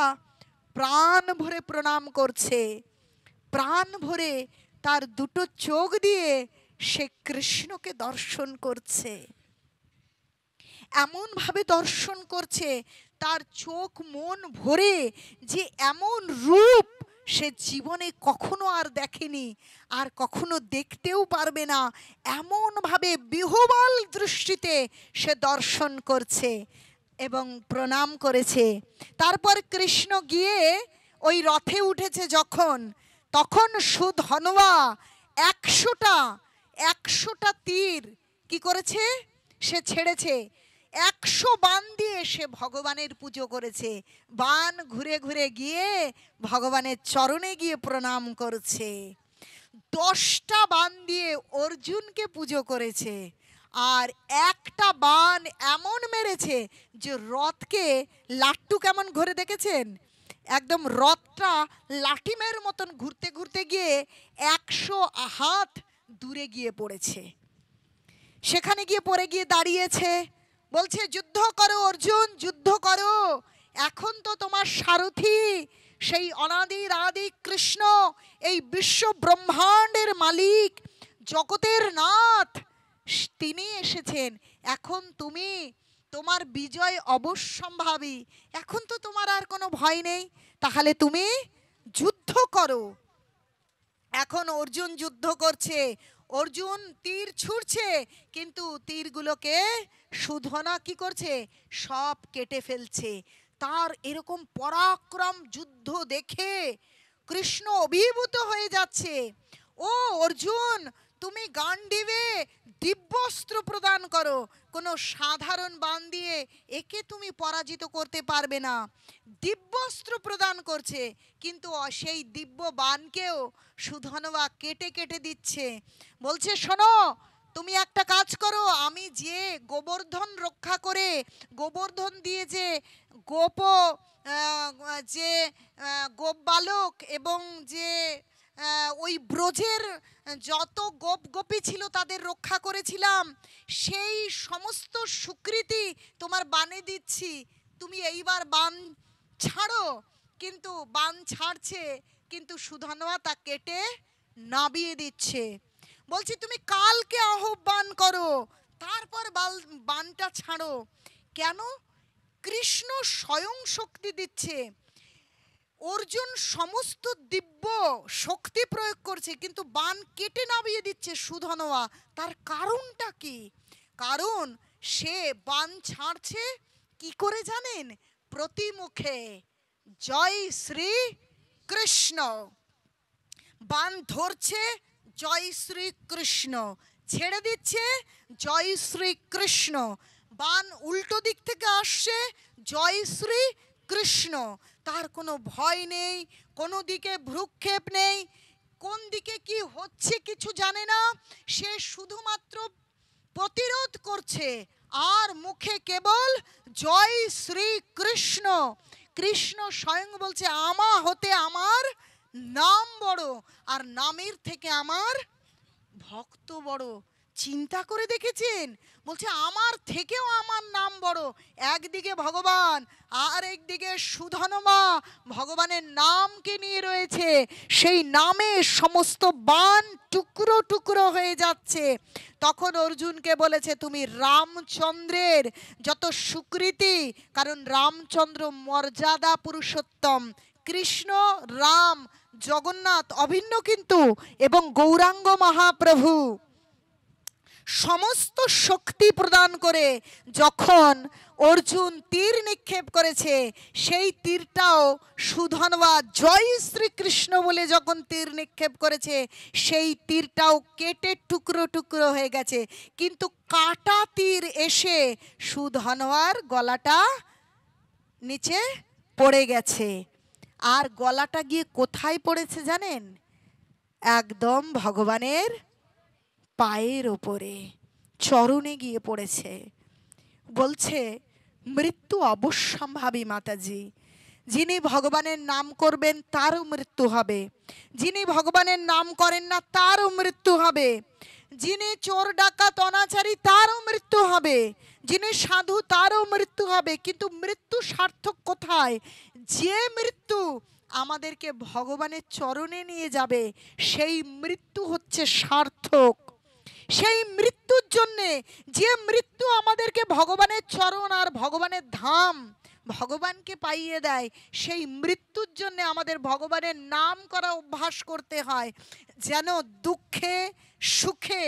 প্রাণ ভরে প্রণাম করছে, প্রাণ ভরে তার দুটো চোখ দিয়ে সে কৃষ্ণকে দর্শন করছে। এমন ভাবে দর্শন করছে তার চোখ মন ভরে, যে এমন রূপ সে জীবনে কখনো আর দেখেনি, আর কখনো দেখতেও পারবে না। এমন ভাবে বিহ্বল দৃষ্টিতে সে দর্শন করছে এবং প্রণাম করেছে। তারপর কৃষ্ণ গিয়ে ওই রথে উঠেছে যখন, তখন সুধনবা 100টা তীর কি করেছে? সে ছেড়েছে। 100 বান দিয়ে সে ভগবানের পুজো করেছে। বান ঘুরে ঘুরে গিয়ে ভগবানের চরণে গিয়ে প্রণাম করছে। 10টা বান দিয়ে অর্জুনকে পুজো করেছে, আর একটা বান এমন মেরেছে যে রথকে, লাট্টু কেমন ঘুরে দেখেছেন, একদম রথটা লাঠিমের মতন ঘুরতে ঘুরতে গিয়ে 100 হাত দূরে গিয়ে পড়েছে। সেখানে গিয়ে পড়ে গিয়ে দাঁড়িয়েছে, বলছে যুদ্ধ করো অর্জুন, যুদ্ধ করো। এখন তো তোমার সারথি সেই অনাদির আদি কৃষ্ণ, এই বিশ্ব ব্রহ্মাণ্ডের মালিক, জগতের নাথ, তিনি এসেছেন। এখন তুমি, তোমার বিজয় অবশ্যম্ভাবী, এখন তো তোমার আর কোনো ভয় নেই, তাহলে তুমি যুদ্ধ করো। এখন অর্জুন যুদ্ধ করছে, অর্জুন তীর ছুঁড়ছে, কিন্তু তীরগুলোকে সুধনা কি করছে, সব কেটে ফেলছে। তার এরকম পরাক্রম যুদ্ধ দেখে কৃষ্ণ অভিভূত হয়ে যাচ্ছে। ও অর্জুন, তুমি গান্ডীবে দিব্যস্ত্র প্রদান করো, কোনো সাধারণ বাণ দিয়ে একে তুমি পরাজিত করতে পারবে না। দিব্যস্ত্র প্রদান করছে, কিন্তু সেই দিব্য বাণকেও সুধনবা কেটে কেটে দিচ্ছে। বলছে শোনো, তুমি একটা কাজ করো, আমি যে গোবর্ধন রক্ষা করে, গোবর্ধন দিয়ে যে গোপ, যে গোপ বালক এবং যে ওই ব্রজের যত গোপ গোপী ছিল তাদের রক্ষা করেছিলাম, সেই সমস্ত স্বীকৃতি তোমার বাণে দিচ্ছি, তুমি এইবার বাণ ছাড়ো। কিন্তু বাণ ছাড়ছে, কিন্তু সুধনবা তা কেটে নাবিয়ে দিচ্ছে। বলছি তুমি কালকে আহ্বান করো, তারপর বাণটা ছাড়ো। কেন? কৃষ্ণ স্বয়ং শক্তি দিচ্ছে, অর্জুন সমস্ত দিব্য শক্তি প্রয়োগ করছে, কিন্তু বাণ কেটে নামিয়ে দিচ্ছে সুধনবা। তার কারণটা কি? কারণ সে বাণ ছাড়ছে কি করে জানেন? প্রতিমুখে জয় শ্রী কৃষ্ণ, বাণ ধরছে জয় শ্রী কৃষ্ণ, ছেড়ে দিচ্ছে জয় শ্রী কৃষ্ণ, বাণ উল্টো দিক থেকে আসছে জয় শ্রী কৃষ্ণ। তার কোনো ভয় নেই, কোনো দিকে ভ্রুক্ষেপ নেই, কোন দিকে কি হচ্ছে কিছু জানে না, সে শুধুমাত্র প্রতিরোধ করছে, আর মুখে কেবল জয় শ্রী কৃষ্ণ। কৃষ্ণ স্বয়ং বলছে আমা হতে আমার নাম বড়, আর নামের থেকে আমার ভক্ত বড়। চিন্তা করে দেখেছেন? বলছে আমার থেকেও আমার নাম বড়। একদিকে ভগবান, আর একদিকে সুধনবা ভগবানের নামকে নিয়ে রয়েছে, সেই নামে সমস্ত বাণ টুকরো টুকরো হয়ে যাচ্ছে। তখন অর্জুনকে বলেছে তুমি রামচন্দ্রের যত স্বীকৃতি, কারণ রামচন্দ্র মর্যাদা পুরুষোত্তম, কৃষ্ণ রাম জগন্নাথ অভিন্ন কিন্তু, এবং গৌরাঙ্গ মহাপ্রভু সমস্ত শক্তি প্রদান করে যখন অর্জুন তীর নিক্ষেপ করেছে, সেই তীরটাও সুধনবা জয় শ্রীকৃষ্ণ বলে যখন তীর নিক্ষেপ করেছে, সেই তীরটাও কেটে টুকরো টুকরো হয়ে গেছে। কিন্তু কাটা তীর এসে সুধনবার গলাটা নিচে পড়ে গেছে। আর গলাটা গিয়ে কোথায় পড়েছে জানেন? একদম ভগবানের পায়ের ওপরে, চরণে গিয়ে পড়েছে। বলছে মৃত্যু অবশ্যম্ভাবী মাতাজি, যিনি ভগবানের নাম করবেন তারও মৃত্যু হবে, যিনি ভগবানের নাম করেন না তারও মৃত্যু হবে, যিনি চোর ডাকাত অনাচারী তারও মৃত্যু হবে, যিনি সাধু তারও মৃত্যু হবে। কিন্তু মৃত্যু সার্থক কোথায়? যে মৃত্যু আমাদেরকে ভগবানের চরণে নিয়ে যাবে, সেই মৃত্যু হচ্ছে সার্থক। সেই মৃত্যুর জন্যে, যে মৃত্যু আমাদেরকে ভগবানের চরণ আর ভগবানের ধাম, ভগবানকে পাইয়ে দেয়, সেই মৃত্যুর জন্য আমাদের ভগবানের নাম করা অভ্যাস করতে হয়, যেন দুঃখে সুখে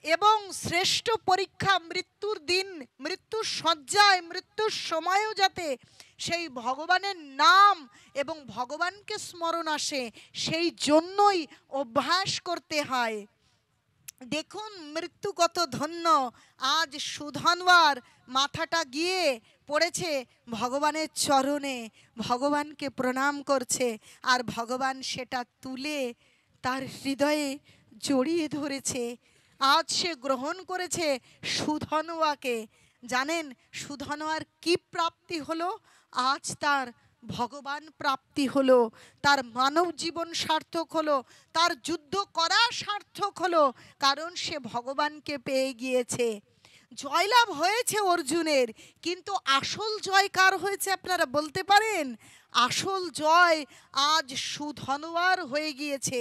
এবং শ্রেষ্ঠ পরীক্ষা মৃত্যুর দিন, মৃত্যুর শয্যায়, মৃত্যুর সময়ও যাতে সেই ভগবানের নাম এবং ভগবানকে স্মরণ আসে, সেই জন্যই অভ্যাস করতে হয়। দেখুন মৃত্যু কত ধন্য, আজ সুধনবার মাথাটা গিয়ে পড়েছে ভগবানের চরণে, ভগবানকে প্রণাম করছে, আর ভগবান সেটা তুলে তার হৃদয়ে জড়িয়ে ধরেছে। আজ সে গ্রহণ করেছে সুধনওয়াকে। জানেন সুধনওয়ার কি প্রাপ্তি হলো? আজ তার ভগবান প্রাপ্তি হলো, তার মানব জীবন সার্থক হলো, তার যুদ্ধ করা সার্থক হলো, কারণ সে ভগবানকে পেয়ে গিয়েছে। জয়লাভ হয়েছে অর্জুনের, কিন্তু আসল জয় কার হয়েছে আপনারা বলতে পারেন? আসল জয় আজ সুধনওয়ার হয়ে গিয়েছে।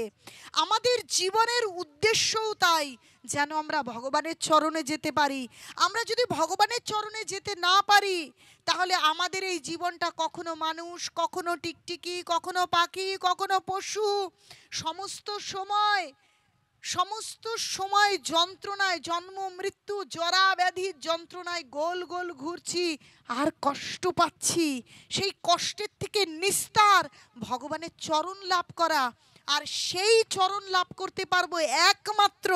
আমাদের জীবনের উদ্দেশ্যও তাই, যেন আমরা ভগবানের চরণে যেতে পারি। আমরা যদি ভগবানের চরণে যেতে না পারি, তাহলে আমাদের এই জীবনটা কখনো মানুষ, কখনো টিকটিকি, কখনো পাখি, কখনো পশু, সমস্ত সময় যন্ত্রণায়, জন্ম মৃত্যু জরা ব্যাধির যন্ত্রণায় গোল গোল ঘুরছি আর কষ্ট পাচ্ছি। সেই কষ্টের থেকে নিস্তার ভগবানের চরণ লাভ করা, আর সেই চরণ লাভ করতে পারবো একমাত্র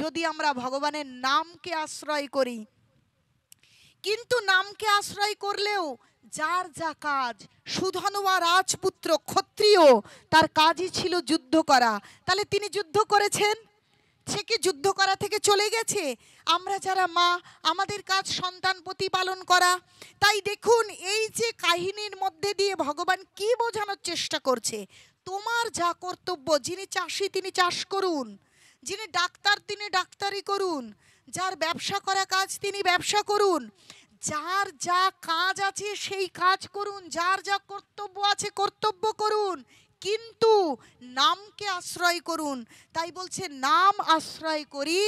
যদি আমরা ভগবানের নামকে আশ্রয় করি। কিন্তু নামকে আশ্রয় করলেও যার যা কাজ, সুধনওয়া রাজপুত্র ক্ষত্রিয়, তার কাজই ছিল যুদ্ধ করা। তাহলে তিনি যুদ্ধ করেছেন, সে কি যুদ্ধ করা থেকে চলে গেছে? আমরা যারা মা, আমাদের কাজ সন্তান প্রতিপালন করা। তাই দেখুন এই যে কাহিনীর মধ্যে দিয়ে ভগবান কি বোঝানোর চেষ্টা করছে, তোমার যা কর্তব্য, যিনি চাষি তিনি চাষ করুন, যিনি ডাক্তার তিনি ডাক্তারি করুন, যার ব্যবসা করা কাজ তিনি ব্যবসা করুন, যার যা কাজ আছে সেই কাজ করুন, যার যা কর্তব্য আছে কর্তব্য করুন, কিন্তু নামকে আশ্রয় করুন। তাই বলছে নাম আশ্রয় করি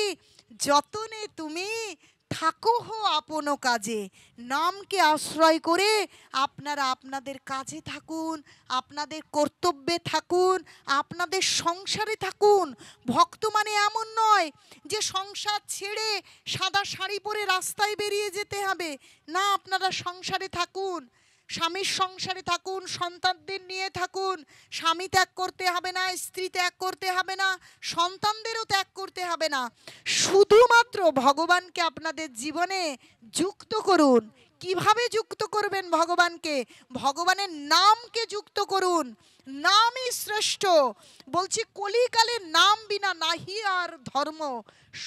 যতনে তুমি থাকো হো আপন কাজে। নামকে আশ্রয় করে আপনারা আপনাদের কাজে থাকুন, আপনাদের কর্তব্যে থাকুন, আপনাদের সংসারে থাকুন। ভক্ত মানে এমন নয় যে সংসার ছেড়ে সাদা শাড়ি পরে রাস্তায় বেরিয়ে যেতে হবে না। আপনারা সংসারে থাকুন, স্বামীর সংসারে থাকুন, সন্তানদের নিয়ে থাকুন। স্বামী ত্যাগ করতে হবে না, স্ত্রী ত্যাগ করতে হবে না, সন্তানদেরও ত্যাগ করতে হবে না। শুধুমাত্র ভগবানকে আপনাদের জীবনে যুক্ত করুন। কিভাবে যুক্ত করবেন ভগবানকে? ভগবানের নামকে যুক্ত করুন। নামই শ্রেষ্ঠ। বলছি কলিকালে নাম বিনা নাহি আর ধর্ম,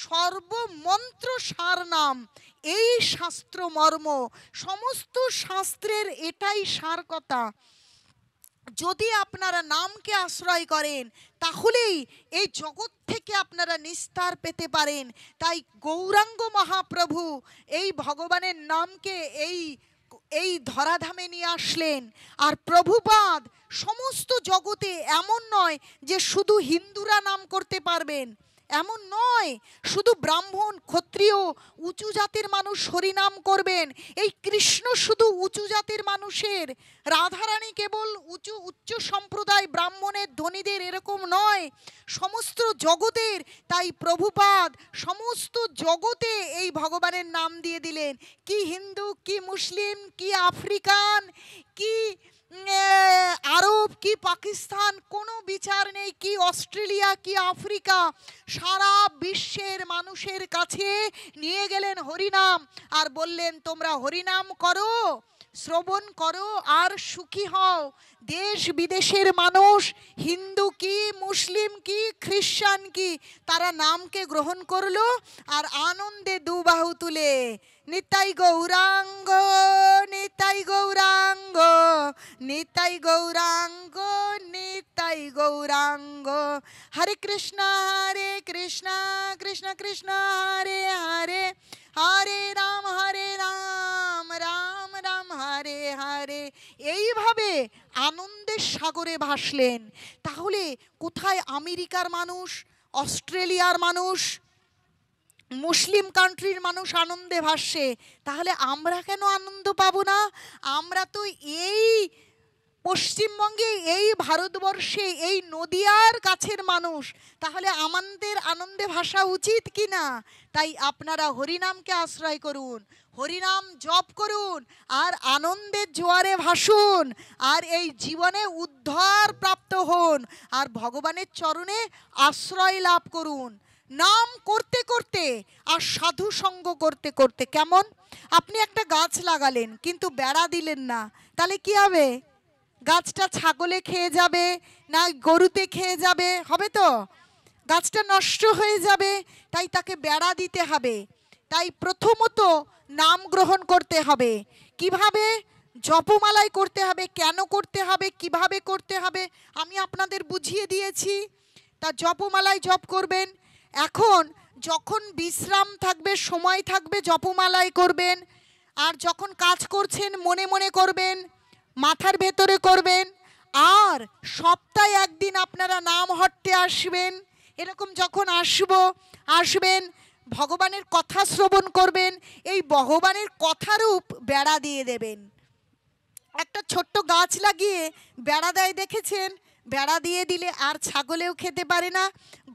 সর্বমন্ত্র সার নাম, এই শাস্ত্র মর্ম। সমস্ত শাস্ত্রের এটাই সার কথা। যদি আপনারা নামকে আশ্রয় করেন তাহলেই এই জগৎ থেকে আপনারা নিস্তার পেতে পারেন। তাই গৌরাঙ্গ মহাপ্রভু এই ভগবানের নামকে এই ধরাধামে নিয়ে আসলেন। আর প্রভুপাদ সমস্ত জগতে এমন নয় যে শুধু হিন্দুরা নাম করতে পারবেন, এমন নয়, শুধু ব্রাহ্মণ ক্ষত্রিয় উঁচু জাতির মানুষ হরিনাম করবেন। এই কৃষ্ণ শুধু উঁচু জাতির মানুষের, রাধারানী কেবল উচ্চ সম্প্রদায় ব্রাহ্মণের ধনীদের, এরকম নয়, সমস্ত জগতের। তাই প্রভুপাদ সমস্ত জগতে এই ভগবানের নাম দিয়ে দিলেন। কি হিন্দু, কি মুসলিম, কি আফ্রিকান, কি আরব, কি পাকিস্তান, কোনো বিচার নেই, কি অস্ট্রেলিয়া, কি আফ্রিকা, সারা বিশ্বের মানুষের কাছে নিয়ে গেলেন হরিনাম আর বললেন তোমরা হরিনাম করো, শ্রবণ করো আর সুখী হও। দেশ বিদেশের মানুষ, হিন্দু কি, মুসলিম কি, খ্রিস্টান কি, তারা নামকে গ্রহণ করলো আর আনন্দে দুবাহু তুলে নিতাই গৌরাঙ্গ, নিতাই গৌরাঙ্গ, নিতাই গৌরাঙ্গ, নিতাই গৌরাঙ্গ। হরে কৃষ্ণ কৃষ্ণ কৃষ্ণ হরে হরে, হরে রাম রাম রাম হরে হরে। এইভাবে আনন্দের সাগরে ভাসলেন। তাহলে কোথায় আমেরিকার মানুষ, অস্ট্রেলিয়ার মানুষ, মুসলিম কান্ট্রির মানুষ আনন্দে ভাসছে, তাহলে আমরা কেন আনন্দ পাবো না? আমরা তো এই পশ্চিমবঙ্গে, এই ভারতবর্ষে, এই নদিয়ার কাছের মানুষ, তাহলে আমাদের আনন্দে ভাসা উচিত কি না? তাই আপনারা হরিনামকে আশ্রয় করুন, হরিনাম জপ করুন আর আনন্দের জোয়ারে ভাসুন, আর এই জীবনে উদ্ধার প্রাপ্ত হন আর ভগবানের চরণে আশ্রয় লাভ করুন। নাম করতে করতে আর সাধু সঙ্গ করতে করতে। কেমন? আপনি একটা গাছ লাগালেন কিন্তু বেড়া দিলেন না, তাহলে কি হবে? গাছটা ছাগলে খেয়ে যাবে না গরুতে খেয়ে যাবে? হবে তো, গাছটা নষ্ট হয়ে যাবে। তাই তাকে বেড়া দিতে হবে। তাই প্রথমত নাম গ্রহণ করতে হবে। কিভাবে? জপমালাই করতে হবে। কেন করতে হবে, কিভাবে করতে হবে আমি আপনাদের বুঝিয়ে দিয়েছি। তা জপমালাই জপ করবেন। এখন যখন বিশ্রাম থাকবে, সময় থাকবে, জপমালাই করবেন। আর যখন কাজ করছেন মনে মনে করবেন, মাথার ভেতরে করবেন। আর সপ্তাহে একদিন আপনারা নাম হট্টে আসবেন। এরকম যখন আসবেন, ভগবানের কথা শ্রবণ করবেন। এই ভগবানের কথারূপ বেড়া দিয়ে দেবেন। একটা ছোট্ট গাছ লাগিয়ে বেড়া দেয়, দেখেছেন? বেড়া দিয়ে দিলে আর ছাগলেও খেতে পারে না,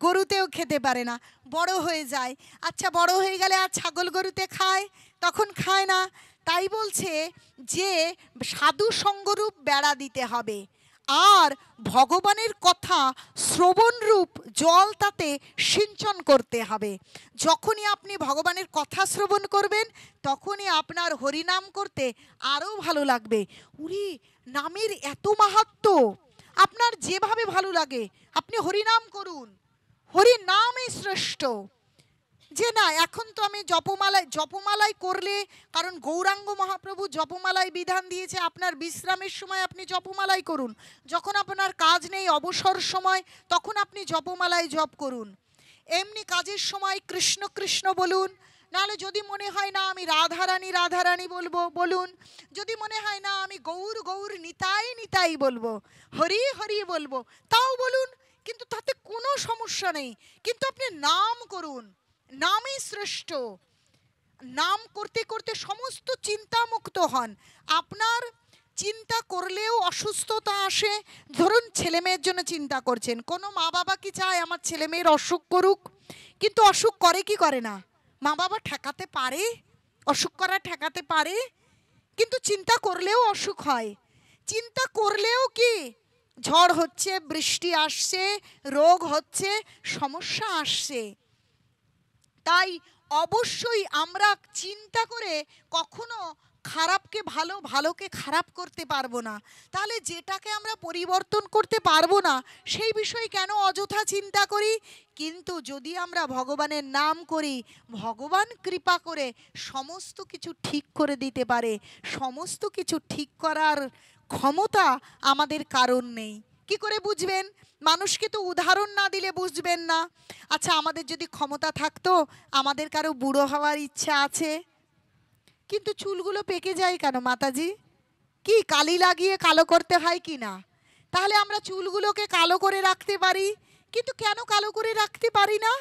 গরুতেও খেতে পারে না, বড় হয়ে যায়। আচ্ছা, বড় হয়ে গেলে আর ছাগল গরুতে খায়? তখন খায় না। তাই বলছে যে সাধু সঙ্গরূপ বেড়া দিতে হবে। আর ভগবানের কথা শ্রবণরূপ জল তাতে সিঞ্চন করতে হবে। যখনই আপনি ভগবানের কথা শ্রবণ করবেন তখনই আপনার হরিনাম করতে আরও ভালো লাগবে। উরি, নামের এত মাহাত্ম্য! আপনার যেভাবে ভালো লাগে আপনি হরিনাম করুন। হরিনামই শ্রেষ্ঠ। যে না, এখন তো আমি জপমালাই করলে, কারণ গৌরাঙ্গ মহাপ্রভু জপমালাই বিধান দিয়েছে, আপনার বিশ্রামের সময় আপনি জপমালাই করুন। যখন আপনার কাজ নেই, অবসর সময়, তখন আপনি জপমালাই জপ করুন। এমনি কাজের সময় কৃষ্ণ কৃষ্ণ বলুন। নাহলে যদি মনে হয় না আমি রাধারানী রাধারানী বলবো, বলুন। যদি মনে হয় না আমি গৌর গৌর নিতাই নিতাই বলবো, হরি হরি বলবো, তাও বলুন। কিন্তু তাতে কোনো সমস্যা নেই। কিন্তু আপনি নাম করুন, নামই শ্রেষ্ঠ। নাম করতে করতে সমস্ত চিন্তা মুক্ত হন। আপনার চিন্তা করলেও অসুস্থতা আসে। ধরুন ছেলে মেয়ের জন্য চিন্তা করছেন, কোনো মা বাবা কি চায় আমার ছেলে মেয়ের অসুখ করুক? কিন্তু অসুখ করে কি করে না? মা বাবা ঠেকাতে পারে? অসুখ করা ঠেকাতে পারে? কিন্তু চিন্তা করলেও অসুখ হয়। চিন্তা করলেও কি ঝড় হচ্ছে, বৃষ্টি আসছে, রোগ হচ্ছে, সমস্যা আসছে। তাই অবশ্যই আমরা চিন্তা করে কখনো খারাপকে ভালো, ভালোকে খারাপ করতে পারবো না। তাহলে যেটাকে আমরা পরিবর্তন করতে পারবো না সেই বিষয়ে কেন অযথা চিন্তা করি? কিন্তু যদি আমরা ভগবানের নাম করি, ভগবান কৃপা করে সমস্ত কিছু ঠিক করে দিতে পারে। সমস্ত কিছু ঠিক করার ক্ষমতা আমাদের কারণ নেই। কি করে বুঝবেন? মানুষকে তো উদাহরণ না দিলে বুঝবেন না। আচ্ছা, আমাদের যদি ক্ষমতা থাকতো, আমাদের কারো বুড়ো হওয়ার ইচ্ছা আছে, কিন্তু চুলগুলো পেকে যায় কেন মাতাজি? কি কালি লাগিয়ে কালো করতে হয় কি না? তাহলে আমরা চুলগুলোকে কালো করে রাখতে পারি, কিন্তু কেন কালো করে রাখতে পারি না?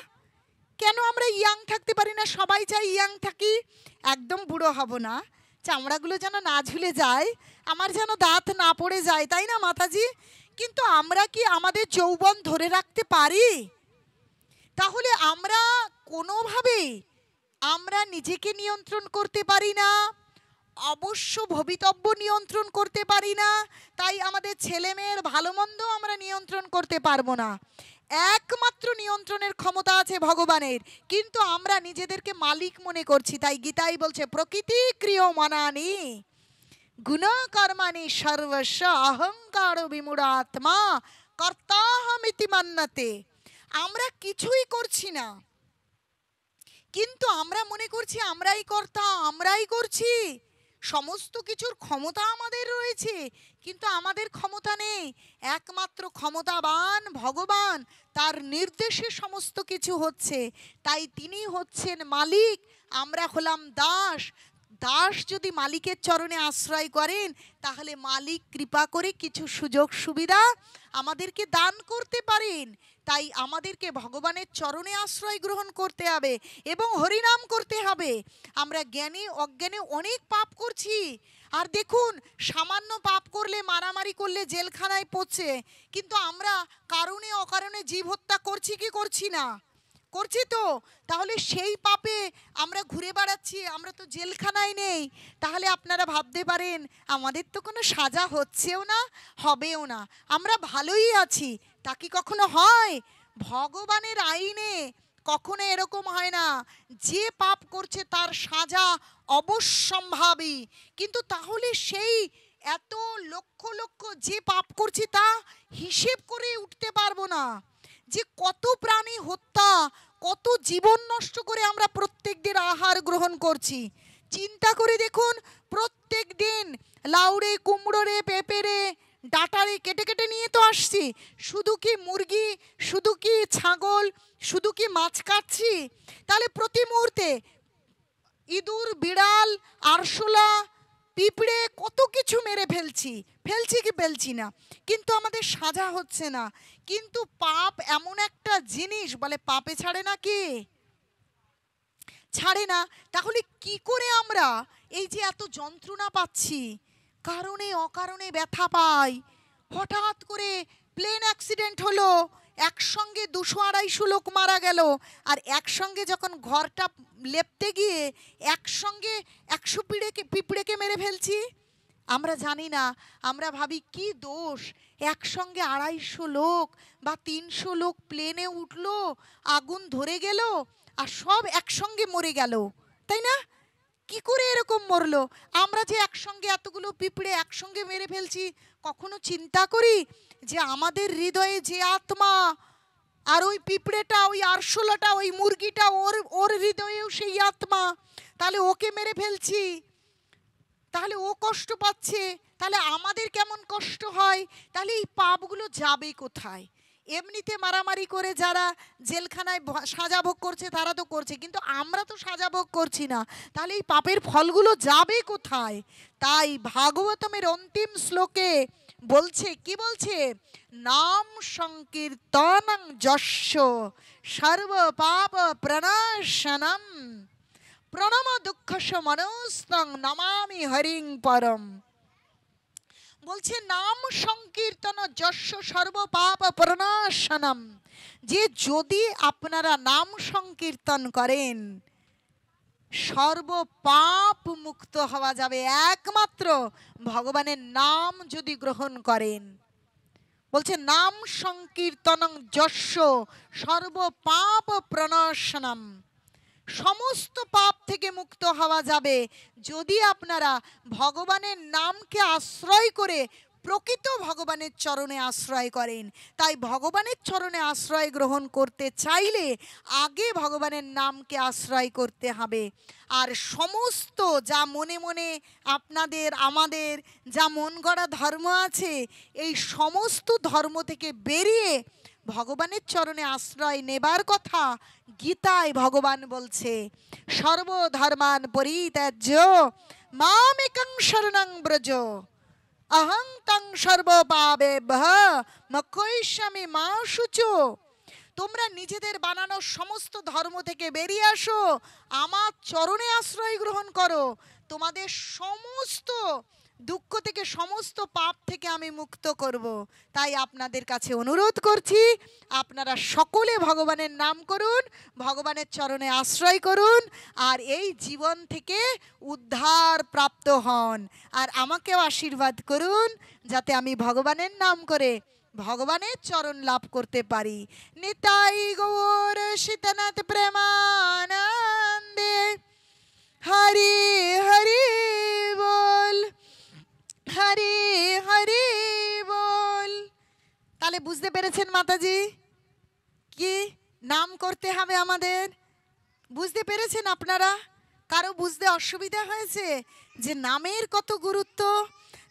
কেন আমরা ইয়াং থাকতে পারি না? সবাই চাই ইয়াং থাকি, একদম বুড়ো হব না, চামড়াগুলো যেন না ঝুলে যায়, আমার যেন দাঁত না পড়ে যায়, তাই না মাতাজি? কিন্তু আমরা কি আমাদের যৌবন ধরে রাখতে পারি? তাহলে আমরা কোনোভাবেই আমরা নিজেকে নিয়ন্ত্রণ করতে পারি না, অবশ্য ভবিতব্য নিয়ন্ত্রণ করতে পারি না। তাই আমাদের ছেলে মেয়ের ভালো মন্দ আমরা নিয়ন্ত্রণ করতে পারবো না। একমাত্র নিয়ন্ত্রণের ক্ষমতা আছে ভগবানের, কিন্তু আমরা নিজেদেরকে মালিক মনে করছি। তাই গীতাই বলছে প্রকৃতি ক্রিয়মানানি গুণকর্মাণি সর্বস্ব অহংকার বিমূঢ়াত্মা কর্তাহমিতি মান্যতে। আমরা কিছুই করছি না, কিন্তু আমরা মনে করছি আমরাই কর্তা, আমরাই করছি। সমস্ত কিছুর ক্ষমতা আমাদের রয়েছে, কিন্তু আমাদের ক্ষমতা নেই। একমাত্র ক্ষমতাবান ভগবান, তার নির্দেশে সমস্ত কিছু হচ্ছে। তাই তিনি হচ্ছেন মালিক, আমরা হলাম দাস। দাস যদি মালিকের চরণে আশ্রয় করেন, তাহলে মালিক কৃপা করে কিছু সুযোগ সুবিধা আমাদেরকে দান করতে পারেন। তাই আমাদেরকে ভগবানের চরণে আশ্রয় গ্রহণ করতে হবে এবং হরিনাম করতে হবে। আমরা জ্ঞানী অজ্ঞানে অনেক পাপ করছি। আর দেখুন, সামান্য পাপ করলে, মারামারি করলে জেলখানায় পড়ছে, কিন্তু আমরা কারণে অকারণে জীব হত্যা করছি কি করছি না? করছি তো। তাহলে সেই পাপে আমরা ঘুরে বেড়াচ্ছি, আমরা তো জেলখানায় নেই। তাহলে আপনারা ভাবতে পারেন আমাদের তো কোনো সাজা হচ্ছেও না, হবেও না, আমরা ভালোই আছি। তা কি কখনো হয়? ভগবানের আইনে কখনো এরকম হয় না যে পাপ করছে তার সাজা অবশ্যম্ভাবী, কিন্তু তাহলে সেই এত লক্ষ লক্ষ যে পাপ করছি তা হিসেব করে উঠতে পারবো না। যে কত প্রাণী হত্যা, কত জীবন নষ্ট করে আমরা প্রত্যেক দিন আহার গ্রহণ করছি। চিন্তা করে দেখুন, প্রত্যেক দিন লাউড়ে, কুমড়োরে, পেঁপেরে, ডাঁটারে কেটে কেটে নিয়ে তো আসছি। শুধু কি মুরগি, শুধু কি ছাগল, শুধু কি মাছ কাটছি? তাহলে প্রতি মুহূর্তে ইঁদুর, বিড়াল, আরশোলা, পিঁপড়ে কত কিছু মেরে ফেলছি কি ফেলছি না, কিন্তু আমাদের সাজা হচ্ছে না। কিন্তু পাপ এমন একটা জিনিস, বলে পাপে ছাড়ে না কি? ছাড়ে না। তাহলে কি করে আমরা এই যে এত যন্ত্রণা পাচ্ছি, কারণে অকারণে ব্যথা পাই, হঠাৎ করে প্লেন অ্যাক্সিডেন্ট হলো, একসঙ্গে 200-250 লোক মারা গেল, আর একসঙ্গে যখন ঘরটা লেপতে গিয়ে একসঙ্গে 100 পিঁপড়েকে মেরে ফেলছি। আমরা জানি না, আমরা ভাবি কি দোষ, একসঙ্গে 250 লোক বা 300 লোক প্লেনে উঠলো, আগুন ধরে গেল আর সব একসঙ্গে মরে গেল, তাই না? কি করে এরকম মরলো? আমরা যে একসঙ্গে এতগুলো পিঁপড়ে একসঙ্গে মেরে ফেলছি, কখনো চিন্তা করি যে আমাদের হৃদয়ে যে আত্মা, আর ওই পিঁপড়েটা, ওই আরশোলাটা, ওই মুরগিটা, ওর হৃদয়েও সেই আত্মা, তাহলে ওকে মেরে ফেলছি, তাহলে ও কষ্ট পাচ্ছে, তাহলে আমাদের কেমন কষ্ট হয়? তাহলে এই পাপগুলো যাবে কোথায়? এমনিতে মারামারি করে যারা জেলখানায় সাজা ভোগ করছে তারা তো করছে, কিন্তু আমরা তো সাজা ভোগ করছি না, তাহলে এই পাপের ফলগুলো যাবে কোথায়? তাই ভাগবতমের অন্তিম শ্লোকে বলছে, কি বলছে? নাম সংকীর্তনং যস্য সর্ব পাপ প্রণাশনম প্রণম দুঃখস মনস্তং নমামি হরিং পরম। বলছে নাম সংকীর্তন যস্য সর্ব পাপ প্রণাশনম, যে যদি আপনারা নাম সংকীর্তন করেন সর্ব পাপ মুক্ত হওয়া যাবে, একমাত্র ভগবানের নাম যদি গ্রহণ করেন। বলছে নাম সংকীর্তনং যস্য সর্ব পাপ প্রণাশনম, সমস্ত পাপ থেকে মুক্ত হওয়া যাবে যদি আপনারা ভগবানের নামকে আশ্রয় করে প্রকৃত ভগবানের চরণে আশ্রয় করেন। তাই ভগবানের চরণে আশ্রয় গ্রহণ করতে চাইলে আগে ভগবানের নামকে আশ্রয় করতে হবে। আর সমস্ত যা মনে মনে আপনাদের আমাদের যা মন গড়া ধর্ম আছে, এই সমস্ত ধর্ম থেকে বেরিয়ে ভগবানের চরণে আশ্রয় নেবার কথা গীতায় ভগবান বলছে, সর্বধর্মান পরিত্যাজ্য মামেকং শরণং ব্রজ অহং তং সর্বপাপেভ্যঃ মোক্ষয়িষ্যামি মা শুচো। তোমরা নিজেদের বানানো সমস্ত ধর্ম থেকে বেরিয়ে আসো, আমার চরণে আশ্রয় গ্রহণ করো, তোমাদের সমস্ত দুঃখ থেকে, সমস্ত পাপ থেকে আমি মুক্ত করব। তাই আপনাদের কাছে অনুরোধ করছি, আপনারা সকলে ভগবানের নাম করুন, ভগবানের চরণে আশ্রয় করুন, আর এই জীবন থেকে উদ্ধার প্রাপ্ত হন। আর আমাকেও আশীর্বাদ করুন যাতে আমি ভগবানের নাম করে ভগবানের চরণ লাভ করতে পারি। নিতাই গৌর সীতানাথ প্রেমানন্দে হরি হরি বল, হরি হরি বল। তাহলে বুঝতে পেরেছেন মাতাজি কি নাম করতে হবে আমাদের? বুঝতে পেরেছেন আপনারা? কারো বুঝতে অসুবিধা হয়েছে যে নামের কত গুরুত্ব?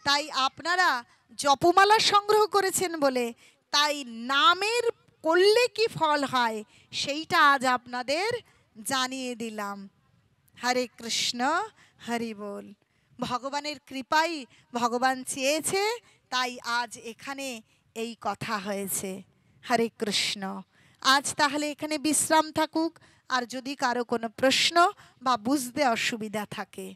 তাই আপনারা জপমালা সংগ্রহ করেছেন বলে, তাই নামের করলে কি ফল হয় সেইটা আজ আপনাদের জানিয়ে দিলাম। হরে কৃষ্ণ, হরি বল। ভগবানের কৃপাই ভগবান চেয়েছে, তাই আজ এখানে এই কথা হয়েছে। হরে কৃষ্ণ। আজ তাহলে এখানে বিশ্রাম থাকুক, আর যদি কারো কোনো প্রশ্ন বা বুঝতে অসুবিধা থাকে